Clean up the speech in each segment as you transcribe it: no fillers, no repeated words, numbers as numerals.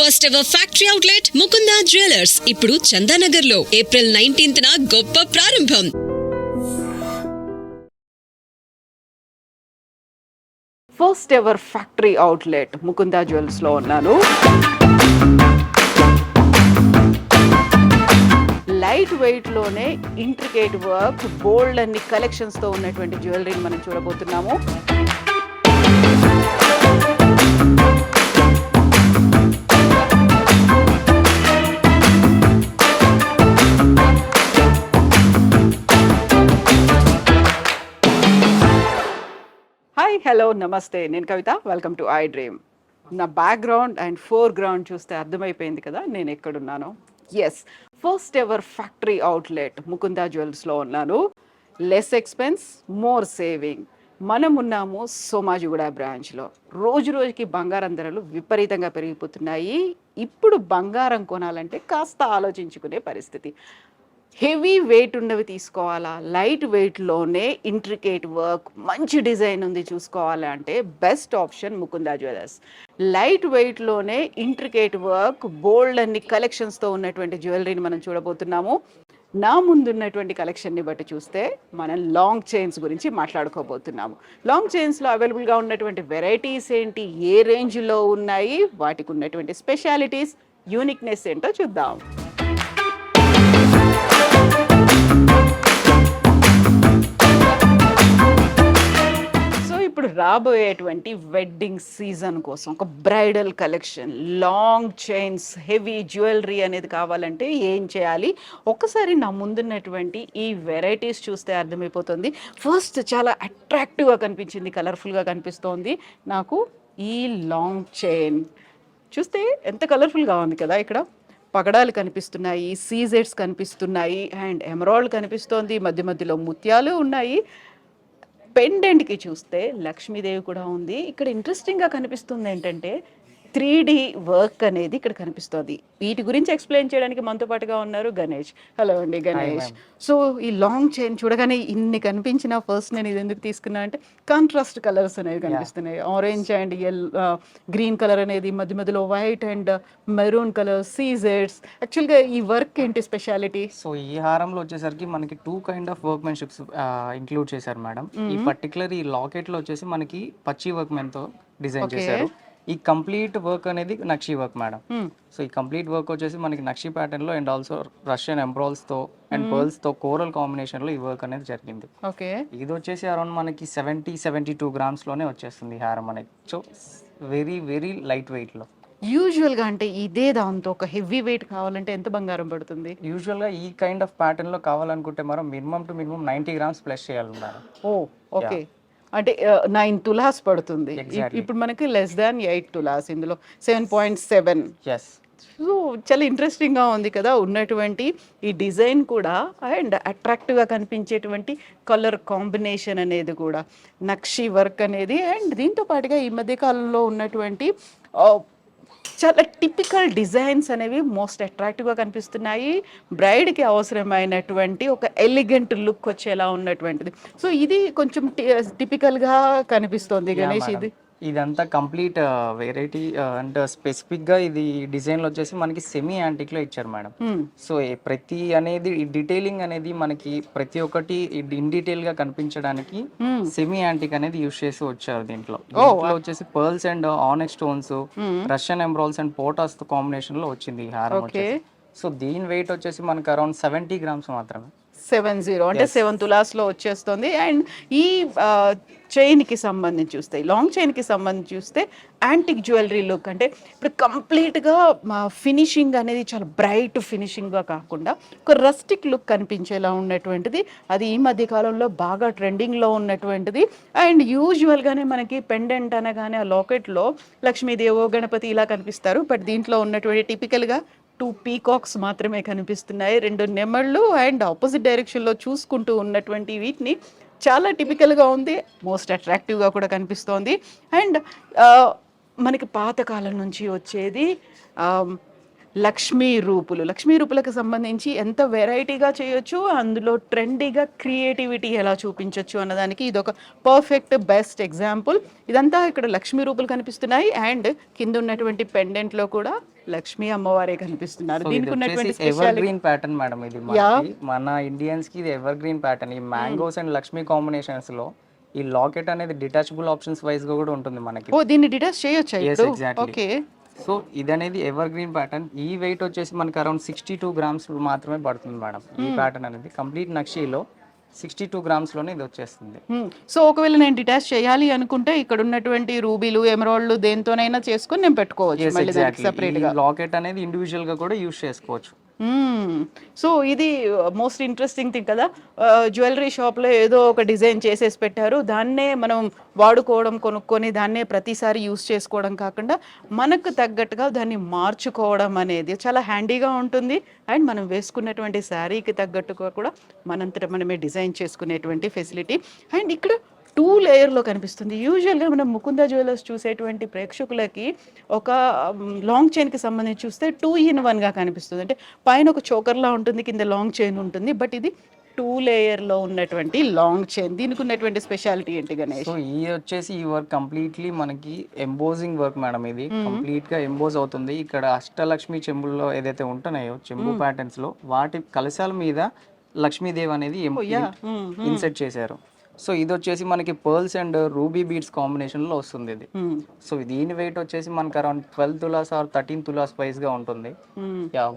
First ever factory outlet Mukunda jewellers ఇప్పుడు చందానగర్ లో April 19th గొప్ప ప్రారంభం. First ever factory outlet Mukunda jewels లో ఉన్నాను. లైట్ వెయిట్ లోనే ఇంట్రికేట్ వర్క్, బోల్డ్ అన్ని కలెక్షన్స్ తో ఉన్నటువంటి జ్యువెలరీని మనం చూడబోతున్నాము. హాయ్, హలో, నమస్తే. నేను Kavitha. Welcome to I dream. నా బ్యాక్గ్రౌండ్ అండ్ ఫోర్ గ్రౌండ్ చూస్తే అర్థమైపోయింది కదా నేను ఎక్కడున్నాను. Yes, first ever factory outlet Mukunda జ్యువెల్స్లో ఉన్నాను. Less expense, more saving. మనం ఉన్నాము సోమాజిగూడ బ్రాంచ్లో. రోజు రోజుకి బంగారం ధరలు విపరీతంగా పెరిగిపోతున్నాయి. ఇప్పుడు బంగారం కొనాలంటే కాస్త ఆలోచించుకునే పరిస్థితి. హెవీ వెయిట్ ఉన్నవి తీసుకోవాలా, లైట్ వెయిట్లోనే ఇంట్రికేట్ వర్క్, మంచి డిజైన్ ఉంది చూసుకోవాలి అంటే best option Mukunda jewellers. Light వెయిట్లోనే ఇంట్రికేట్ వర్క్, బోల్డ్ అన్ని కలెక్షన్స్తో ఉన్నటువంటి జ్యువెలరీని మనం చూడబోతున్నాము. నా ముందున్నటువంటి కలెక్షన్ని బట్టి చూస్తే మనం లాంగ్ చైన్స్ గురించి మాట్లాడుకోబోతున్నాము. లాంగ్ చైన్స్లో అవైలబుల్గా ఉన్నటువంటి వెరైటీస్ ఏంటి, ఏ రేంజ్లో ఉన్నాయి, వాటికి ఉన్నటువంటి స్పెషాలిటీస్, యూనిక్నెస్ ఏంటో చూద్దాం. ఇప్పుడు రాబోయేటువంటి వెడ్డింగ్ సీజన్ కోసం ఒక bridal collection, long chains, heavy jewellery అనేది కావాలంటే ఏం చేయాలి? ఒకసారి నా ముందున్నటువంటి ఈ వెరైటీస్ చూస్తే అర్థమైపోతుంది. ఫస్ట్ చాలా అట్రాక్టివ్గా కనిపించింది, కలర్ఫుల్గా కనిపిస్తోంది నాకు ఈ లాంగ్ చైన్. చూస్తే ఎంత కలర్ఫుల్గా ఉంది కదా. ఇక్కడ పగడాలు కనిపిస్తున్నాయి, సీజెడ్స్ కనిపిస్తున్నాయి, అండ్ ఎమరాల్డ్ కనిపిస్తోంది, మధ్య మధ్యలో ముత్యాలు ఉన్నాయి. పెండెంట్కి చూస్తే లక్ష్మీదేవి కూడా ఉంది. ఇక్కడ ఇంట్రెస్టింగ్గా కనిపిస్తుంది ఏంటంటే 3D వర్క్ అనేది ఇక్కడ కనిపిస్తుంది. వీటి గురించి ఎక్స్ప్లెయిన్ చేయడానికి మనతో పాటుగా ఉన్నారు గణేష్. హలో అండి గణేష్. సో ఈ లాంగ్ చైన్ చూడగానే ఇన్ని కనిపించిన ఫస్ట్ నేను ఇది ఎందుకు తీసుకున్నా అంటే కాంట్రాస్ట్ కలర్స్ అనేవి కనిపిస్తున్నాయి. ఆరెంజ్ అండ్ గ్రీన్ కలర్ అనేది, మధ్య మధ్యలో వైట్ అండ్ మెరూన్ కలర్, సీజెడ్స్. యాక్చువల్గా ఈ వర్క్ ఏంటి స్పెషాలిటీ? సో ఈ హారంలో వచ్చేసరికి మనకి 2 కైండ్ ఆఫ్ వర్క్మెన్షిప్స్ ఇంక్లూడ్ చేశారు మేడం. ఈ పర్టికులర్ ఈ లాకెట్లో వచ్చేసి మనకి పచ్చి వర్క్మెన్తో డిజైన్ చేశారు. ఈ కంప్లీట్ వర్క్ అనేది నక్షి వర్క్ మేడం. సో ఈ కంప్లీట్ వర్క్ వచ్చేసి మనకి నక్షి ప్యాటర్న్ లో అండ్ ఆల్సో రష్యన్ ఎంబ్రాయిల్స్ తో అండ్ పర్ల్స్ తో కోరల్ కాంబినేషన్ లో ఈ వర్క్ అనేది జరిగింది. ఇది వచ్చేసి అరౌండ్ మనకి 70-72 గ్రామ్స్ లోనే వచ్చేస్తుంది ఈ హారం అనేది. So very very light weight లో. యూజువల్గా అంటే ఇదే దాంతో ఒక హెవీ వెయిట్ కావాలంటే ఎంత బంగారం పడుతుంది? యూజువల్గా ఈ కైండ్ ఆఫ్ ప్యాటర్న్ లో కావాలనుకుంటే మనం మినిమం 90 గ్రామ్స్ ప్లస్ చేయాలి మేడం. ఓకే, అంటే 9 తులాస్ పడుతుంది. ఇప్పుడు మనకి లెస్ దాన్ 8 తులాస్, ఇందులో 7.7. సో చాలా ఇంట్రెస్టింగ్గా ఉంది కదా ఉన్నటువంటి ఈ డిజైన్ కూడా, అండ్ అట్రాక్టివ్గా కనిపించేటువంటి కలర్ కాంబినేషన్ అనేది కూడా, నక్షి వర్క్ అనేది. అండ్ దీంతో పాటుగా ఈ మధ్య కాలంలో ఉన్నటువంటి చాలా టిపికల్ డిజైన్స్ అనేవి మోస్ట్ అట్రాక్టివ్గా కనిపిస్తున్నాయి. బ్రైడ్కి అవసరమైనటువంటి ఒక ఎలిగెంట్ లుక్ వచ్చేలా ఉన్నటువంటిది. సో ఇది కొంచెం టిపికల్గా కనిపిస్తుంది గణేష్. ఇదంతా కంప్లీట్ వెరైటీ అండ్ స్పెసిఫిక్గా ఇది డిజైన్లో వచ్చేసి మనకి సెమీ యాంటిక్లో ఇచ్చారు మేడం. సో ప్రతి అనేది డీటెయిలింగ్ అనేది మనకి ప్రతి ఒక్కటి ఇన్ డీటెయిల్గా కనిపించడానికి సెమీ యాంటిక్ అనేది యూజ్ చేసి వచ్చారు. దీంట్లో వచ్చేసి pearls and onyx stones, Russian ఎంబ్రాయిల్స్ అండ్ పోటాస్ కాంబినేషన్లో వచ్చింది ఈ హారం వచ్చేసి. సో దీని వెయిట్ వచ్చేసి మనకి అరౌండ్ 70 గ్రామ్స్ మాత్రమే. 70 అంటే 7 తులాస్లో వచ్చేస్తుంది. అండ్ ఈ చైన్కి సంబంధించి చూస్తే, లాంగ్ చైన్కి సంబంధించి చూస్తే యాంటిక్ జ్యువెలరీ లుక్ అంటే ఇప్పుడు కంప్లీట్గా ఫినిషింగ్ అనేది చాలా బ్రైట్ ఫినిషింగ్గా కాకుండా ఒక రస్టిక్ లుక్ కనిపించేలా ఉన్నటువంటిది. అది ఈ మధ్య కాలంలో బాగా ట్రెండింగ్లో ఉన్నటువంటిది. అండ్ యూజువల్గానే మనకి పెండెంట్ అనగానే ఆ లాకెట్లో లక్ష్మీదేవో గణపతి ఇలా కనిపిస్తారు. బట్ దీంట్లో ఉన్నటువంటి టిపికల్గా 2 పీకాక్స్ మాత్రమే కనిపిస్తున్నాయి, 2 నెమళ్ళు. అండ్ ఆపోజిట్ డైరెక్షన్లో చూసుకుంటూ ఉన్నటువంటి వీటిని చాలా టిపికల్గా ఉంది, మోస్ట్ అట్రాక్టివ్గా కూడా కనిపిస్తోంది. అండ్ మనకి పాతకాలం నుంచి వచ్చేది లక్ష్మీ రూపులకు సంబంధించి ఎంత వెరైటీగా చేయొచ్చు, అందులో ట్రెండీగా క్రియేటివిటీ ఎలా చూపించవచ్చు అన్నదానికి ఇది ఒక పర్ఫెక్ట్ బెస్ట్ ఎగ్జాంపుల్. ఇదంతా ఇక్కడ లక్ష్మీ రూపులు కనిపిస్తున్నాయి అండ్ కింద ఉన్నటువంటి పెండెంట్ లో కూడా లక్ష్మీ అమ్మవారే కనిపిస్తున్నారు. దీనికి ఉన్నటువంటి ఎవర్ గ్రీన్ ప్యాటర్న్ మేడం ఇది మన ఇండియన్స్ కి ఇది ఎవర్ గ్రీన్ ప్యాటర్న్. ఈ మ్యాంగోస్ అండ్ లక్ష్మీ కాంబినేషన్స్ లో ఈ లాకెట్ అనేది డిటాచబుల్ ఆప్షన్స్ వైజ్ గా కూడా ఉంటుంది మనకి. ఓ దీన్ని డిటాచ్ చేయొచ్చా ఇప్పుడు? ఓకే. సో ఇది అనేది ఎవర్ గ్రీన్ ప్యాటర్న్. ఈ వెయిట్ వచ్చేసి మనకి అరౌండ్ 62 గ్రామ్స్ మాత్రమే పడుతుంది మేడం. ఈ ప్యాటర్న్ అనేది కంప్లీట్ నక్షీలో 62 గ్రామ్స్ లోనే ఇది వచ్చేస్తుంది. సో ఒకవేళ నేను డిటాచ్ చేయాలి అనుకుంటే ఇక్కడ ఉన్నటువంటి రూబీలు ఎమరాల్డ్ దేంతోనైనా చేసుకొని నేను పెట్టుకోవచ్చు మళ్ళీ సెపరేట్ గా. లాకెట్ అనేది ఇండివిజువల్ గా కూడా యూస్ చేసుకోవచ్చు. సో ఇది మోస్ట్ ఇంట్రెస్టింగ్ థింగ్ కదా. జ్యువెలరీ షాప్లో ఏదో ఒక డిజైన్ చేసేసి పెట్టారు, దాన్నే మనం వాడుకోవడం, కొనుక్కొని దాన్నే ప్రతిసారి యూస్ చేసుకోవడం కాకుండా మనకు తగ్గట్టుగా దాన్ని మార్చుకోవడం అనేది చాలా హ్యాండీగా ఉంటుంది. అండ్ మనం వేసుకున్నటువంటి శారీకి తగ్గట్టుగా కూడా మనంతట మనమే డిజైన్ చేసుకునేటువంటి ఫెసిలిటీ. అండ్ ఇక్కడ 2 లేయర్లో కనిపిస్తుంది. యూజువల్గా మనం ముకుంద జ్యువెలర్స్ చూసేటువంటి ప్రేక్షకులకి ఒక లాంగ్ చైన్కి సంబంధించి చూస్తే 2-in-1గా కనిపిస్తుంది. అంటే పైన ఒక చోకర్లా ఉంటుంది, కింద లాంగ్ చైన్ ఉంటుంది. బట్ ఇది 2 లేయర్లో ఉన్నటువంటి లాంగ్ చైన్. దీనికి ఉన్నటువంటి స్పెషాలిటీ ఏంటి గణేష్? సో ఈ వచ్చేసి ఈ వర్క్ కంప్లీట్లీ మనకి ఎంబోజింగ్ వర్క్ మేడం. ఇది కంప్లీట్ గా ఎంబోజ్ అవుతుంది. ఇక్కడ అష్టలక్ష్మి చెంబుల్లో ఏదైతే ఉంటున్నాయో చెంబు ప్యాటర్న్స్ లో వాటి కలశాల మీద లక్ష్మీదేవి అనేది ఇన్సెట్ చేశారు. సో ఇది వచ్చేసి మనకి pearls and ruby beads combination లో వస్తుంది ఇది. సో దీని వెయిట్ వచ్చేసి మనకి around 12 tolas or 13 tolas price గా ఉంటుంది.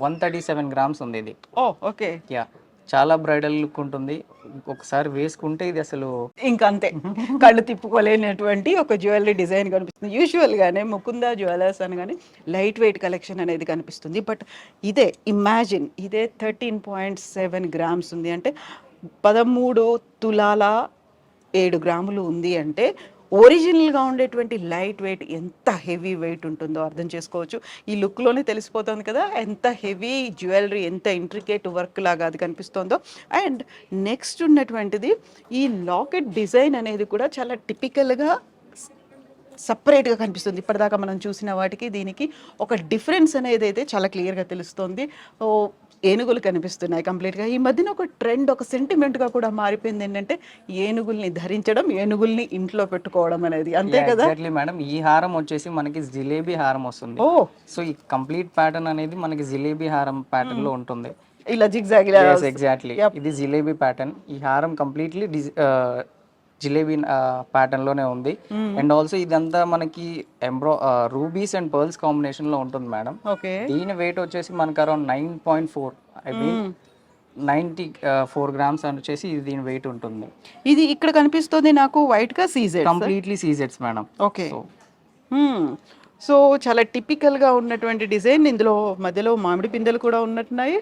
137 గ్రామ్స్ ఉంది ఇది. ఓకే. చాలా బ్రైడల్ లుక్ ఉంటుంది. ఒకసారి వేసుకుంటే ఇది అసలు ఇంకంతే కళ్ళు తిప్పుకోలేనటువంటి ఒక జ్యువెలరీ డిజైన్ కనిపిస్తుంది. యూజువల్ గానే ముకుంద జ్యువెలర్స్ అనగానే లైట్ వెయిట్ కలెక్షన్ అనేది కనిపిస్తుంది. బట్ ఇదే ఇమాజిన్, ఇదే 13.7 గ్రామ్స్ ఉంది అంటే 13 తులాల 7 గ్రాములు ఉంది అంటే ఒరిజినల్గా ఉండేటువంటి లైట్ వెయిట్ ఎంత హెవీ వెయిట్ ఉంటుందో అర్థం చేసుకోవచ్చు. ఈ లుక్లోనే తెలిసిపోతుంది కదా ఎంత హెవీ జ్యువెలరీ, ఎంత ఇంట్రికేట్ వర్క్ లాగా అది కనిపిస్తుందో. అండ్ నెక్స్ట్ ఉన్నటువంటిది ఈ లాకెట్ డిజైన్ అనేది కూడా చాలా టిపికల్గా సపరేట్గా కనిపిస్తుంది. ఇప్పటిదాకా మనం చూసిన వాటికి దీనికి ఒక డిఫరెన్స్ అనేది అయితే చాలా క్లియర్గా తెలుస్తుంది. ఏనుగులు కనిపిస్తున్నాయి కంప్లీట్గా. ఈ మధ్యన ఒక ట్రెండ్, ఒక సెంటిమెంట్గా కూడా మారిపోయింది ఏంటంటే ఏనుగుల్ని ధరించడం, ఏనుగుల్ని ఇంట్లో పెట్టుకోవడం అనేది. అంతే కదా మేడం. ఈ హారం వచ్చేసి మనకి జిలేబీ హారం వస్తుంది. సో ఈ కంప్లీట్ ప్యాటర్న్ అనేది మనకి జిలేబీ హారం ప్యాటర్న్ లో ఉంటుంది. ఇలా జిగ్జాగ్. ఎగ్జాక్ట్లీ ఇది జిలేబీ ప్యాటర్న్. ఈ హారం కంప్లీట్లీ జిలేబీ ప్యాటర్న్ లోనే ఉంది. అండ్ ఆల్సో ఇదంతా మనకి రూబీస్ అండ్ పర్ల్స్ కాంబినేషన్ లో ఉంటుంది మేడం. దీని వెయిట్ వచ్చేసి మనకి అరౌండ్ 9.4 ఐ మీన్ 94 గ్రామ్స్ అని వచ్చేసి ఇది దీని వెయిట్ ఉంటుంది. ఇది ఇక్కడ కనిపిస్తుంది నాకు వైట్ గా సీజెడ్, కంప్లీట్లీ సీజెడ్స్ మేడం. ఓకే. సో చాలా టిపికల్ గా ఉన్నటువంటి డిజైన్. ఇందులో మధ్యలో మామిడి పిందెలు కూడా ఉన్నట్టున్నాయి.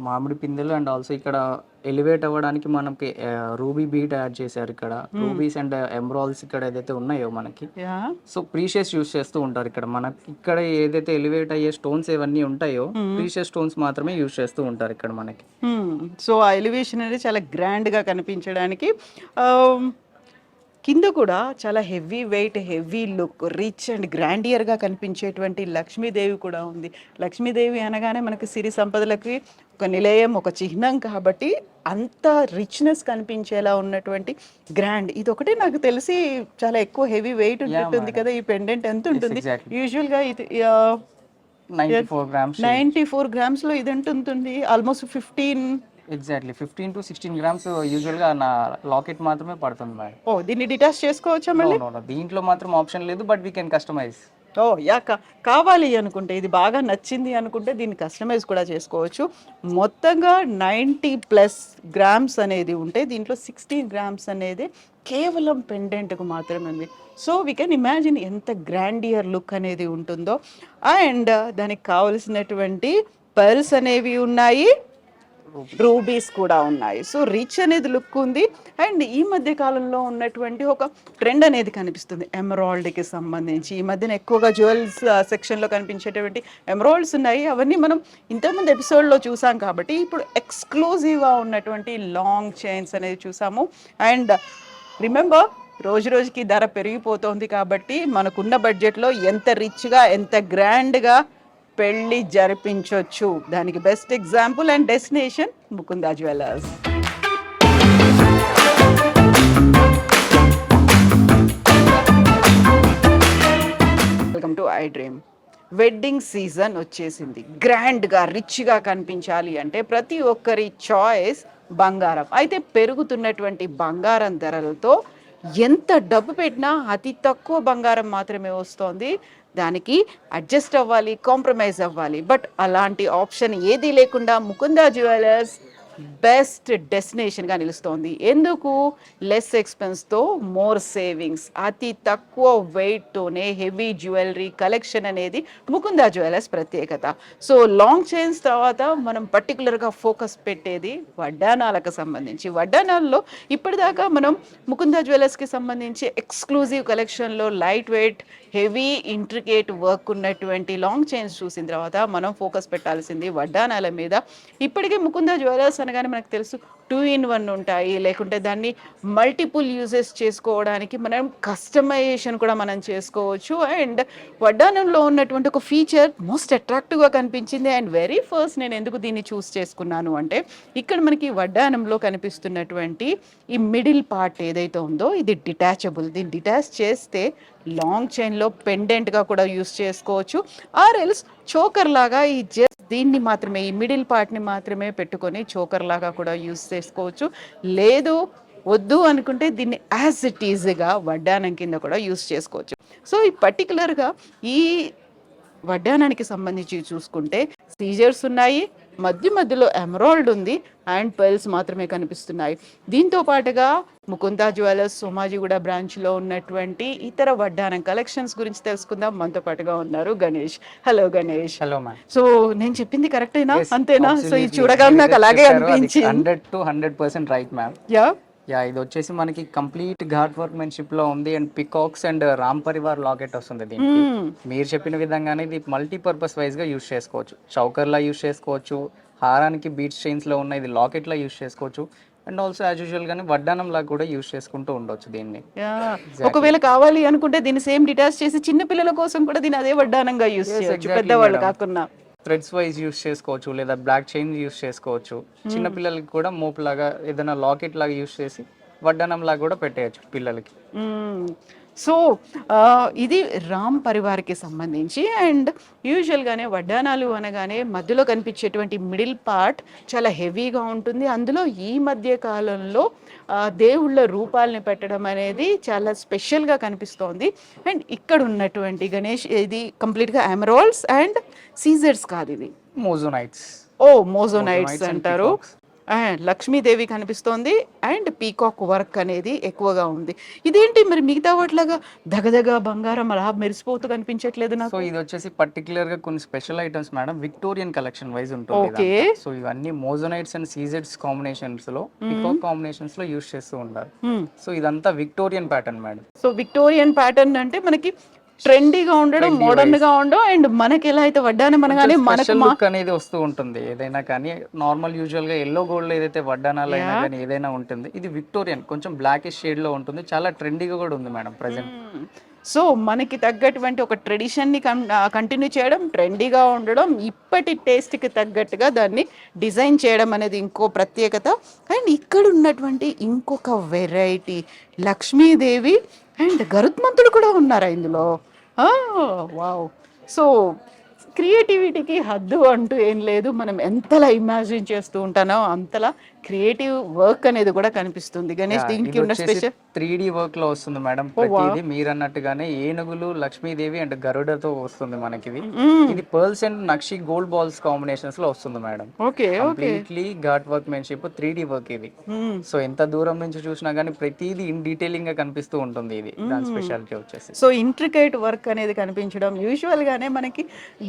మామిడి పిందెలు అండ్ ఆల్సో ఇక్కడ ఎలివేట్ అవ్వడానికి మనకి రూబీ బీట్ యాడ్ చేశారు. ఇక్కడ రూబీస్ అండ్ ఎమరాల్డ్స్ ఇక్కడ ఏదైతే ఉన్నాయో మనకి, సో ప్రీషియస్ యూస్ చేస్తూ ఉంటారు ఇక్కడ. మనకి ఇక్కడ ఏదైతే ఎలివేట్ అయ్యే స్టోన్స్ ఏవన్నీ ఉంటాయో ప్రీషియస్ స్టోన్స్ మాత్రమే యూస్ చేస్తూ ఉంటారు ఇక్కడ మనకి. సో ఆ ఎలివేషన్ అనేది చాలా గ్రాండ్ గా కనిపించడానికి. కింద కూడా చాలా heavy weight, heavy look, rich and గ్రాండియర్గా కనిపించేటువంటి లక్ష్మీదేవి కూడా ఉంది. లక్ష్మీదేవి అనగానే మనకి సిరి సంపదలకి ఒక నిలయం, ఒక చిహ్నం కాబట్టి అంత రిచ్నెస్ కనిపించేలా ఉన్నటువంటి గ్రాండ్. ఇది ఒకటే నాకు తెలిసి చాలా ఎక్కువ హెవీ వెయిట్ ఉంటుంది కదా. ఈ పెండెంట్ ఎంత ఉంటుంది యూజువల్గా? ఇది 94 గ్రామ్స్ లో ఇది ఎంత ఉంటుంది? Almost 15 exactly 15 to 16 grams usual గా నా లాకెట్ మాత్రమే పడుతుంది మేడం. దీన్ని డిటాచ్ చేసుకోవచ్చా మళ్ళీ? దీంట్లో మాత్రం ఆప్షన్ లేదు, బట్ వీ కెన్ కస్టమైజ్. కావాలి అనుకుంటే, ఇది బాగా నచ్చింది అనుకుంటే దీన్ని కస్టమైజ్ కూడా చేసుకోవచ్చు. మొత్తంగా 90+ గ్రామ్స్ అనేది ఉంటే దీంట్లో 16 గ్రామ్స్ అనేది కేవలం పెండెంట్కు మాత్రమే ఉంది. సో వీ కెన్ ఇమాజిన్ ఎంత గ్రాండియర్ లుక్ అనేది ఉంటుందో. అండ్ దానికి కావలసినటువంటి పర్ల్స్ అనేవి ఉన్నాయి, రూబీస్ కూడా ఉన్నాయి. సో రిచ్ అనేది లుక్ ఉంది. అండ్ ఈ మధ్య కాలంలో ఉన్నటువంటి ఒక ట్రెండ్ అనేది కనిపిస్తుంది ఎమరాల్డ్కి సంబంధించి. ఈ మధ్యన ఎక్కువగా జ్యువెల్స్ సెక్షన్లో కనిపించేటువంటి ఎమరాల్డ్స్ ఉన్నాయి. అవన్నీ మనం ఇంతకుముందు ఎపిసోడ్లో చూసాం కాబట్టి ఇప్పుడు ఎక్స్క్లూజివ్గా ఉన్నటువంటి లాంగ్ చైన్స్ అనేది చూసాము. అండ్ రిమెంబర్, రోజు రోజుకి ధర పెరిగిపోతుంది కాబట్టి మనకున్న బడ్జెట్లో ఎంత రిచ్గా, ఎంత గ్రాండ్గా పెళ్లి జరిపించవచ్చు. దానికి best example and destination Mukunda jewellers. Welcome to I dream. Wedding season వచ్చేసింది. గ్రాండ్గా రిచ్గా కనిపించాలి అంటే ప్రతి ఒక్కరి చాయిస్ బంగారం. అయితే పెరుగుతున్నటువంటి బంగారం ధరలతో ఎంత డబ్బు పెట్టినా అతి తక్కువ బంగారం మాత్రమే వస్తోంది. దానికి అడ్జస్ట్ అవ్వాలి, కాంప్రమైజ్ అవ్వాలి. బట్ అలాంటి ఆప్షన్ ఏదీ లేకుండా ముకుందా జ్యువెలర్స్ బెస్ట్ డెస్టినేషన్గా నిలుస్తోంది. ఎందుకు? లెస్ ఎక్స్పెన్స్తో మోర్ సేవింగ్స్. అతి తక్కువ వెయిట్తోనే హెవీ జ్యువెలరీ కలెక్షన్ అనేది ముకుందా జ్యువెలర్స్ ప్రత్యేకత. సో లాంగ్ చైన్స్ తర్వాత మనం పర్టికులర్గా ఫోకస్ పెట్టేది వడ్డానాలకు సంబంధించి. వడ్డానాల్లో ఇప్పటిదాకా మనం ముకుందా జ్యువెలర్స్కి సంబంధించి ఎక్స్క్లూజివ్ కలెక్షన్లో light weight heavy intricate work ఉన్నటువంటి లాంగ్ చైన్స్ చూసిన తర్వాత మనం ఫోకస్ పెట్టాల్సింది వడ్డానాల మీద. ఇప్పటికే ముకుందా జ్యువెలర్స్ అనగానే మనకు తెలుసు 2-in-1 ఉంటాయి, లేకుంటే దాన్ని మల్టిపుల్ యూజెస్ చేసుకోవడానికి మనం కస్టమైజేషన్ కూడా మనం చేసుకోవచ్చు. అండ్ వడ్డానంలో ఉన్నటువంటి ఒక ఫీచర్ మోస్ట్ అట్రాక్టివ్గా కనిపించింది. అండ్ వెరీ ఫస్ట్ నేను ఎందుకు దీన్ని చూస్ చేసుకున్నాను అంటే ఇక్కడ మనకి వడ్డానంలో కనిపిస్తున్నటువంటి ఈ మిడిల్ పార్ట్ ఏదైతే ఉందో ఇది డిటాచబుల్. దీన్ని డిటాచ్ చేస్తే లాంగ్ చైన్లో పెండెంట్గా కూడా యూస్ చేసుకోవచ్చు. ఆర్ ఎల్స్ చోకర్ లాగా ఈ జస్ట్ దీన్ని మాత్రమే, ఈ మిడిల్ పార్ట్ని మాత్రమే పెట్టుకొని చోకర్ లాగా కూడా యూస్ చేసుకోవచ్చు. లేదు వద్దు అనుకుంటే దీన్ని యాజ్ ఇట్ ఈజీగా వడ్డానం కింద కూడా యూస్ చేసుకోవచ్చు. సో ఈ పర్టికులర్గా ఈ వడ్డానానికి సంబంధించి చూసుకుంటే సీజర్స్ ఉన్నాయి, మధ్యలో ఎమరాల్డ్ ఉంది అండ్ పెర్ల్స్ మాత్రమే కనిపిస్తున్నాయి. దీంతో పాటుగా ముకుందా జ్యువెలర్స్ సోమాజిగూడ బ్రాంచ్లో ఉన్నటువంటి ఇతర వడ్డానం కలెక్షన్స్ గురించి తెలుసుకుందాం. మనతో పాటుగా ఉన్నారు Ganesh. Hello Ganesh. Hello ma'am. So నేను చెప్పింది కరెక్టేనా? అంతేనా? సో ఇది చూడగానే నాకు అలాగే అనిపించింది. 100 to 100% రైట్ మ్యామ్. యా, ఇది వచ్చేసి మనకి కంప్లీట్ ఘాట్ వర్క్మెన్షిప్ లో ఉంది and peacocks and Ram Parivar locket వస్తుంది దీనికి. మీరు చెప్పిన విధంగానే ఇది మల్టీపర్పస్ వైజ్ గా యూస్ చేసుకోవచ్చు. చౌకర్ లా యూస్ చేసుకోవచ్చు, హారానికి బీట్స్ చైన్స్ లో ఉన్న ఇది లాకెట్ లా యూస్ చేసుకోవచ్చు అండ్ ఆల్సో యాజ్ యూజువల్ గానే వడ్డానం లాగా కూడా యూస్ చేసుకుంటూ ఉండొచ్చు దీన్ని. ఒకవేళ కావాలి అనుకుంటే దీన్ని సేమ్ డిటాచ్ చేసి చిన్న పిల్లల కోసం కూడా దీన్ని అదే వడ్డానంగా యూస్ చేయొచ్చు, పెద్దవాళ్ళు కాకుండా. థ్రెడ్స్ వైజ్ యూస్ చేసుకోవచ్చు లేదా బ్లాక్ చైన్ యూస్ చేసుకోవచ్చు. చిన్న పిల్లలకి కూడా మోపు లాగా ఏదైనా లాకెట్ లాగా యూస్ చేసి వడ్డానం లాగా కూడా పెట్టేయచ్చు పిల్లలకి. సో ఇది రామ్ పరివార్కి సంబంధించి. అండ్ యూజువల్గానే వడ్డానాలు అనగానే మధ్యలో కనిపించేటువంటి మిడిల్ పార్ట్ చాలా హెవీగా ఉంటుంది. అందులో ఈ మధ్య కాలంలో దేవుళ్ళ రూపాలని పెట్టడం అనేది చాలా స్పెషల్గా కనిపిస్తోంది. అండ్ ఇక్కడ ఉన్నటువంటి గణేష్ ఇది కంప్లీట్గా ఎమరాల్డ్స్ అండ్ సీజర్స్ కాదు, ఇది మోజోనైట్స్. మోజోనైట్స్ అంటారు. లక్ష్మీదేవి కనిపిస్తోంది అండ్ పీకాక్ వర్క్ అనేది ఎక్కువగా ఉంది. ఇదేంటి మరి మిగతా వాటిలాగా దగదగ బంగారం అలా మెరిసిపోతూ కనిపించట్లేదు నాకు? సో ఇది వచ్చేసి పర్టికులర్ గా కొన్ని special items madam, Victorian collection wise ఉంటుంది. సో ఇవన్నీ మోజోనైట్స్ అండ్ సీజెడ్స్ కాంబినేషన్స్ లో, పీకాక్ కాంబినేషన్స్ లో యూస్ చేస్తూ ఉంటారు. సో ఇదంతా Victorian pattern madam. So Victorian pattern అంటే మనకి ట్రెండీగా ఉండడం, మోడర్న్ గా ఉండడం అండ్ మనకి ఎలా అయితే వడ్డానం అనగానే మనకు లుక్ అనేది వస్తూ ఉంటుంది ఏదైనా కానీ. నార్మల్ యూజువల్ గా ఎల్లో గోల్డ్ ఏదైతే వడ్డానాలు అయినా కానీ ఏదైనా ఉంటుంది, ఇది విక్టోరియన్ కొంచెం బ్లాకిష్ షేడ్ లో ఉంటుంది. చాలా ట్రెండీగా కూడా ఉంది మేడం ప్రెసెంట్. సో మనకి తగ్గటువంటి ఒక ట్రెడిషన్ని కంటిన్యూ చేయడం, ట్రెండీగా ఉండడం, ఇప్పటి టేస్ట్కి తగ్గట్టుగా దాన్ని డిజైన్ చేయడం అనేది ఇంకో ప్రత్యేకత. అండ్ ఇక్కడ ఉన్నటువంటి ఇంకొక వెరైటీ లక్ష్మీదేవి అండ్ గరుత్మంతుడు కూడా ఉన్నారా ఇందులో? వావ్. సో క్రియేటివిటీకి హద్దు అంటూ ఏం లేదు. మనం ఎంతలా ఇమాజిన్ చేస్తూ ఉంటానో అంతలా క్రియేటివ్ వర్క్ అనేది కూడా కనిపిస్తుంది. గణేష్, దీనికి ఉన్న స్పెషల్ 3D వర్క్ లో వస్తుంది మేడం ప్రతిదీ. మీరు అన్నట్టుగానే ఏనుగులు, లక్ష్మీదేవి అండ్ గరుడతో వస్తుంది మనకి. ఇది pearls and nakshi gold balls combinations లో వస్తుంది మేడం. కంప్లీట్లీ ఘాట్ వర్క్ మెన్షిప్ 3D వర్క్ ఇది. సో ఎంత దూరం నుంచి చూసినా గానీ ప్రతిదీ ఇన్ డీటెయిలింగ్ గా కనిపిస్తూ ఉంటుంది. ఇది దాని స్పెషాలిటీ వచ్చేసి. సో ఇంట్రికేట్ వర్క్ అనేది కనిపించడం. యూజువల్ గానే మనకి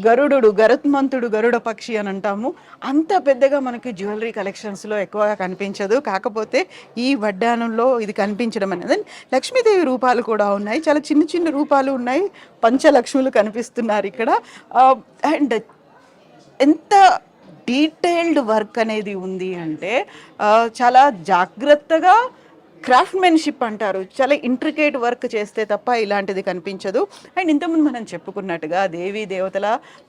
గరుడు, గరుత్మంతుడు, గరుడ పక్షి అని అంటాము. అంత పెద్దగా మనకి జ్యువెలరీ కలెక్షన్స్ లో ఎక్కువగా కనిపించదు. కాకపోతే ఈ వడ్డానంలో ఇది కనిపించడం అనేది. లక్ష్మీదేవి రూపాలు కూడా ఉన్నాయి, చాలా చిన్న చిన్న రూపాలు ఉన్నాయి, పంచలక్ష్ములు కనిపిస్తున్నారు ఇక్కడ. అండ్ ఎంత డీటెయిల్డ్ వర్క్ అనేది ఉంది అంటే చాలా జాగ్రత్తగా క్రాఫ్ట్మెన్షిప్ అంటారు, చాలా ఇంట్రికేట్ వర్క్ చేస్తే తప్ప ఇలాంటిది కనిపించదు. అండ్ ఇంతకుముందు మనం చెప్పుకున్నట్టుగా దేవీ దేవతల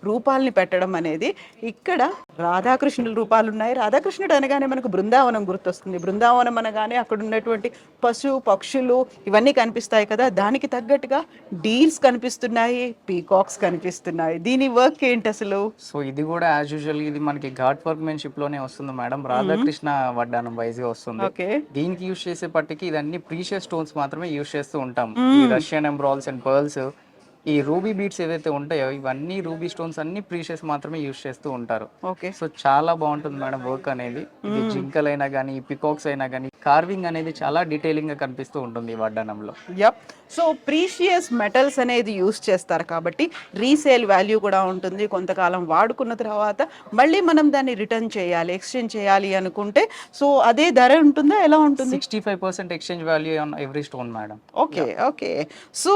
రూపాలని పెట్టడం అనేది, ఇక్కడ రాధాకృష్ణుల రూపాలు ఉన్నాయి. రాధాకృష్ణుడు అనగానే మనకు బృందావనం గుర్తొస్తుంది. బృందావనం అనగానే అక్కడ ఉన్నటువంటి పశు పక్షులు ఇవన్నీ కనిపిస్తాయి కదా, దానికి తగ్గట్టుగా డీర్స్ కనిపిస్తున్నాయి, పీకాక్స్ కనిపిస్తున్నాయి. దీని వర్క్ ఏంటి అసలు? సో ఇది కూడా యాజ్ యూజువల్ ఇది మనకి ఘాట్ వర్క్మెన్షిప్ లోనే వస్తుంది మేడం. రాధాకృష్ణ వడ్డానం వైజ్ గా వస్తుంది. ఓకే, దీనికి యూజ్ చేసే పట్టికి ఇదన్నీ ప్రీషియస్ స్టోన్స్ మాత్రమే యూజ్ చేస్తూ ఉంటాం. ఈ రష్యన్ ఎంబ్రాల్స్ అండ్ పర్ల్స్, ఈ రూబీ బీట్స్ ఏవైతే ఉంటాయో ఇవన్నీ రూబీ స్టోన్స్ అన్ని ప్రీషియస్ మాత్రమే యూజ్ చేస్తూ ఉంటారు. ఓకే. సో చాలా బాగుంటుంది మేడం వర్క్ అనేది. ఇది జింకలైనా కానీ పికాక్స్ అయినా కానీ కార్వింగ్ అనేది చాలా డీటెయిలింగ్ గా కనిపిస్తూ ఉంటుంది ఈ వడ్డానంలో. యప్. సో ప్రీషియస్ మెటల్స్ అనేది యూస్ చేస్తారు కాబట్టి రీసేల్ వాల్యూ కూడా ఉంటుంది. కొంతకాలం వాడుకున్న తర్వాత మళ్ళీ మనం దాన్ని రిటర్న్ చేయాలి, ఎక్స్చేంజ్ చేయాలి అనుకుంటే సో అదే ధర ఉంటుందా, ఎలా ఉంటుంది? 65% exchange value on every stone madam. Okay, okay. So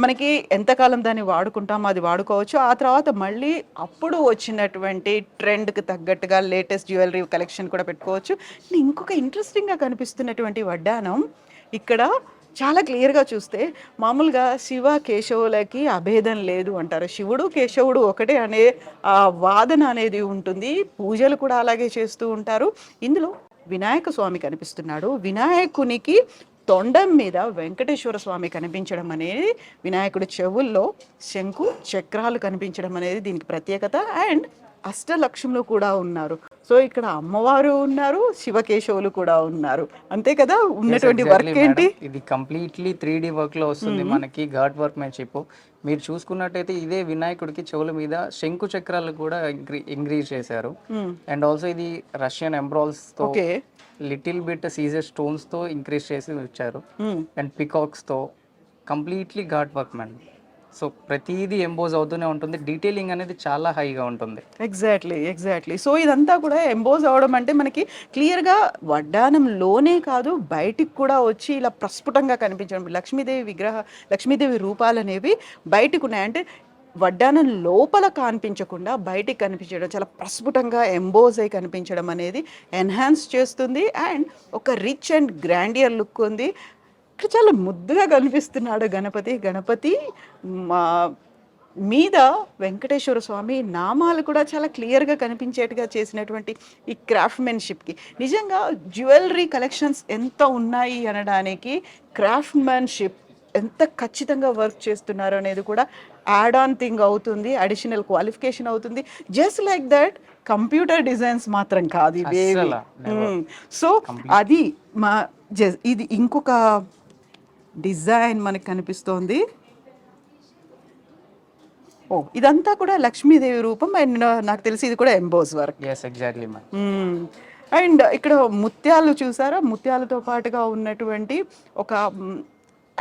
మనకి ఎంతకాలం దాన్ని వాడుకుంటామో అది వాడుకోవచ్చు. ఆ తర్వాత మళ్ళీ అప్పుడు వచ్చినటువంటి ట్రెండ్కి తగ్గట్టుగా లేటెస్ట్ జ్యువెలరీ కలెక్షన్ కూడా పెట్టుకోవచ్చు. ఇంకొక ఇంట్రెస్టింగ్గా కనిపిస్తున్నటువంటి వడ్డానం ఇక్కడ చాలా క్లియర్గా చూస్తే, మామూలుగా శివ కేశవులకి అభేదం లేదు అంటారు. శివుడు కేశవుడు ఒకటే అనే ఆ వాదన అనేది ఉంటుంది. పూజలు కూడా అలాగే చేస్తూ ఉంటారు. ఇందులో వినాయక స్వామి కనిపిస్తున్నాడు. వినాయకునికి తొండం మీద వెంకటేశ్వర స్వామి కనిపించడం అనేది, వినాయకుడి చెవుల్లో శంకు చక్రాలు కనిపించడం అనేది దీనికి ప్రత్యేకత. అండ్ అష్టలక్ష్ములు కూడా ఉన్నారు. సో ఇక్కడ అమ్మవారు ఉన్నారు, శివకేశవులు కూడా ఉన్నారు, అంతే కదా. ఉన్నటువంటి వర్క్ ఏంటి? ఇది కంప్లీట్లీ 3D వర్క్ లో వస్తుంది మనకి ఘాట్ వర్క్మెన్షిప్. మీరు చూసుకున్నట్టయితే ఇదే వినాయకుడికి చెవుల మీద శంకు చక్రాలు కూడా ఇంక్రీజ్ చేశారు. అండ్ ఆల్సో ఇది రష్యన్ ఎంబ్రాల్స్ తో, లిటిల్ బిట్ సీజర్ స్టోన్స్ తో ఇంక్రీజ్ చేసి వచ్చారు. అండ్ పికాక్స్ తో కంప్లీట్లీ ఘాట్ వర్క్ మేడం. సో ప్రతిదీ ఎంబోజ్ అవుతూనే ఉంటుంది. డీటెయిలింగ్ అనేది చాలా హైగా ఉంటుంది. ఎగ్జాక్ట్లీ. సో ఇదంతా కూడా ఎంబోజ్ అవడం అంటే మనకి క్లియర్గా వడ్డానంలోనే కాదు బయటికి కూడా వచ్చి ఇలా ప్రస్ఫుటంగా కనిపించడం. లక్ష్మీదేవి రూపాలు అనేవి బయటకు ఉన్నాయి. అంటే వడ్డానం లోపల కనిపించకుండా బయటికి కనిపించడం, చాలా ప్రస్ఫుటంగా ఎంబోజ్ అయి కనిపించడం అనేది ఎన్హాన్స్ చేస్తుంది. అండ్ ఒక రిచ్ అండ్ గ్రాండియర్ లుక్ ఉంది. ఇక్కడ చాలా ముద్దుగా కనిపిస్తున్నాడు గణపతి మీద వెంకటేశ్వర స్వామి నామాలు కూడా చాలా క్లియర్గా కనిపించేట్టుగా చేసినటువంటి ఈ క్రాఫ్ట్మెన్షిప్కి నిజంగా జ్యువెలరీ కలెక్షన్స్ ఎంత ఉన్నాయి అనడానికి క్రాఫ్ట్మెన్షిప్ ఎంత ఖచ్చితంగా వర్క్ చేస్తున్నారు అనేది కూడా యాడ్ ఆన్ థింగ్ అవుతుంది, అడిషనల్ క్వాలిఫికేషన్ అవుతుంది. Just like that computer designs మాత్రం కాదు ఇవేవి. సో అది ఇది ఇంకొక డిజైన్ మనకు కనిపిస్తోంది. ఇదంతా కూడా లక్ష్మీదేవి రూపం. అండ్ నాకు తెలిసి ఇది కూడా ఎంబోజ్ వర్క్. అండ్ ఇక్కడ ముత్యాలు చూసారా, ముత్యాలతో పాటుగా ఉన్నటువంటి ఒక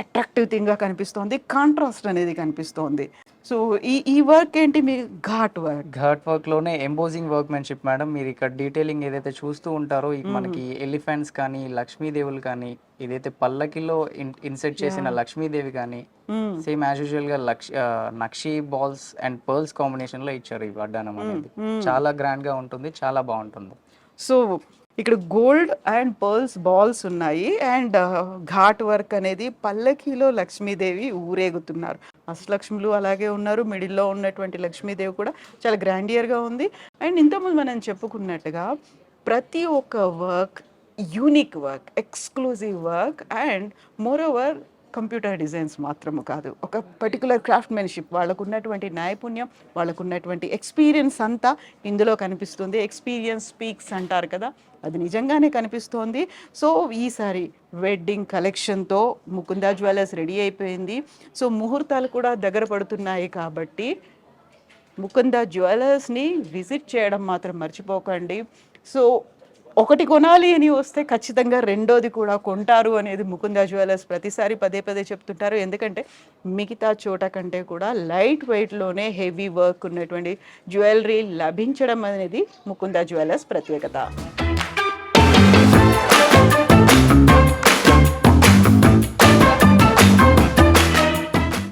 అట్రాక్టివ్ థింగ్గా కనిపిస్తోంది, కాంట్రాస్ట్ అనేది కనిపిస్తోంది. సో ఈ వర్క్ ఏంటి? మీ ఘాట్ వర్క్ లోనే ఎంబోజింగ్ వర్క్మెన్షిప్ మేడం. మీరు ఇక్కడ డీటెయిలింగ్ ఏదైతే చూస్తూ ఉంటారో మనకి ఎలిఫెంట్స్ కానీ లక్ష్మీదేవులు కానీ, ఏదైతే పల్లకిలో ఇన్సెట్ చేసిన లక్ష్మీదేవి కానీ సేమ్ యాజ్ యూజువల్ గా నక్షి బాల్స్ అండ్ పర్ల్స్ కాంబినేషన్ లో ఇచ్చారు ఈ వడ్డానం అనేది. చాలా గ్రాండ్ గా ఉంటుంది, చాలా బాగుంటుంది. సో ఇక్కడ గోల్డ్ అండ్ పర్ల్స్ బాల్స్ ఉన్నాయి. అండ్ ఘాట్ వర్క్ అనేది పల్లకిలో లక్ష్మీదేవి ఊరేగుతున్నారు. అష్టలక్ష్ములు అలాగే ఉన్నారు. మిడిల్లో ఉన్నటువంటి లక్ష్మీదేవి కూడా చాలా గ్రాండియర్గా ఉంది. అండ్ ఇంతకుముందు మనం చెప్పుకున్నట్టుగా ప్రతి ఒక్క work unique work, exclusive work. And more over computer designs మాత్రము కాదు, ఒక పర్టికులర్ క్రాఫ్ట్మెన్షిప్, వాళ్ళకు ఉన్నటువంటి నైపుణ్యం, వాళ్ళకు ఉన్నటువంటి ఎక్స్పీరియన్స్ అంతా ఇందులో కనిపిస్తుంది. ఎక్స్పీరియన్స్ స్పీక్స్ అంటారు కదా, అది నిజంగానే కనిపిస్తోంది. సో ఈసారి వెడ్డింగ్ కలెక్షన్తో ముకుందా జ్యువెలర్స్ రెడీ అయిపోయింది. సో ముహూర్తాలు కూడా దగ్గర పడుతున్నాయి కాబట్టి ముకుందా జ్యువెలర్స్ని విజిట్ చేయడం మాత్రం మర్చిపోకండి. సో ఒకటి కొనాలి అని వస్తే ఖచ్చితంగా రెండోది కూడా కొంటారు అనేది ముకుందా జ్యువెలర్స్ ప్రతిసారి పదే చెప్తుంటారు. ఎందుకంటే మిగతా చోట కంటే కూడా లైట్ వెయిట్లోనే హెవీ వర్క్ ఉన్నటువంటి జ్యువెలరీ లభించడం అనేది ముకుందా జ్యువెలర్స్ ప్రత్యేకత.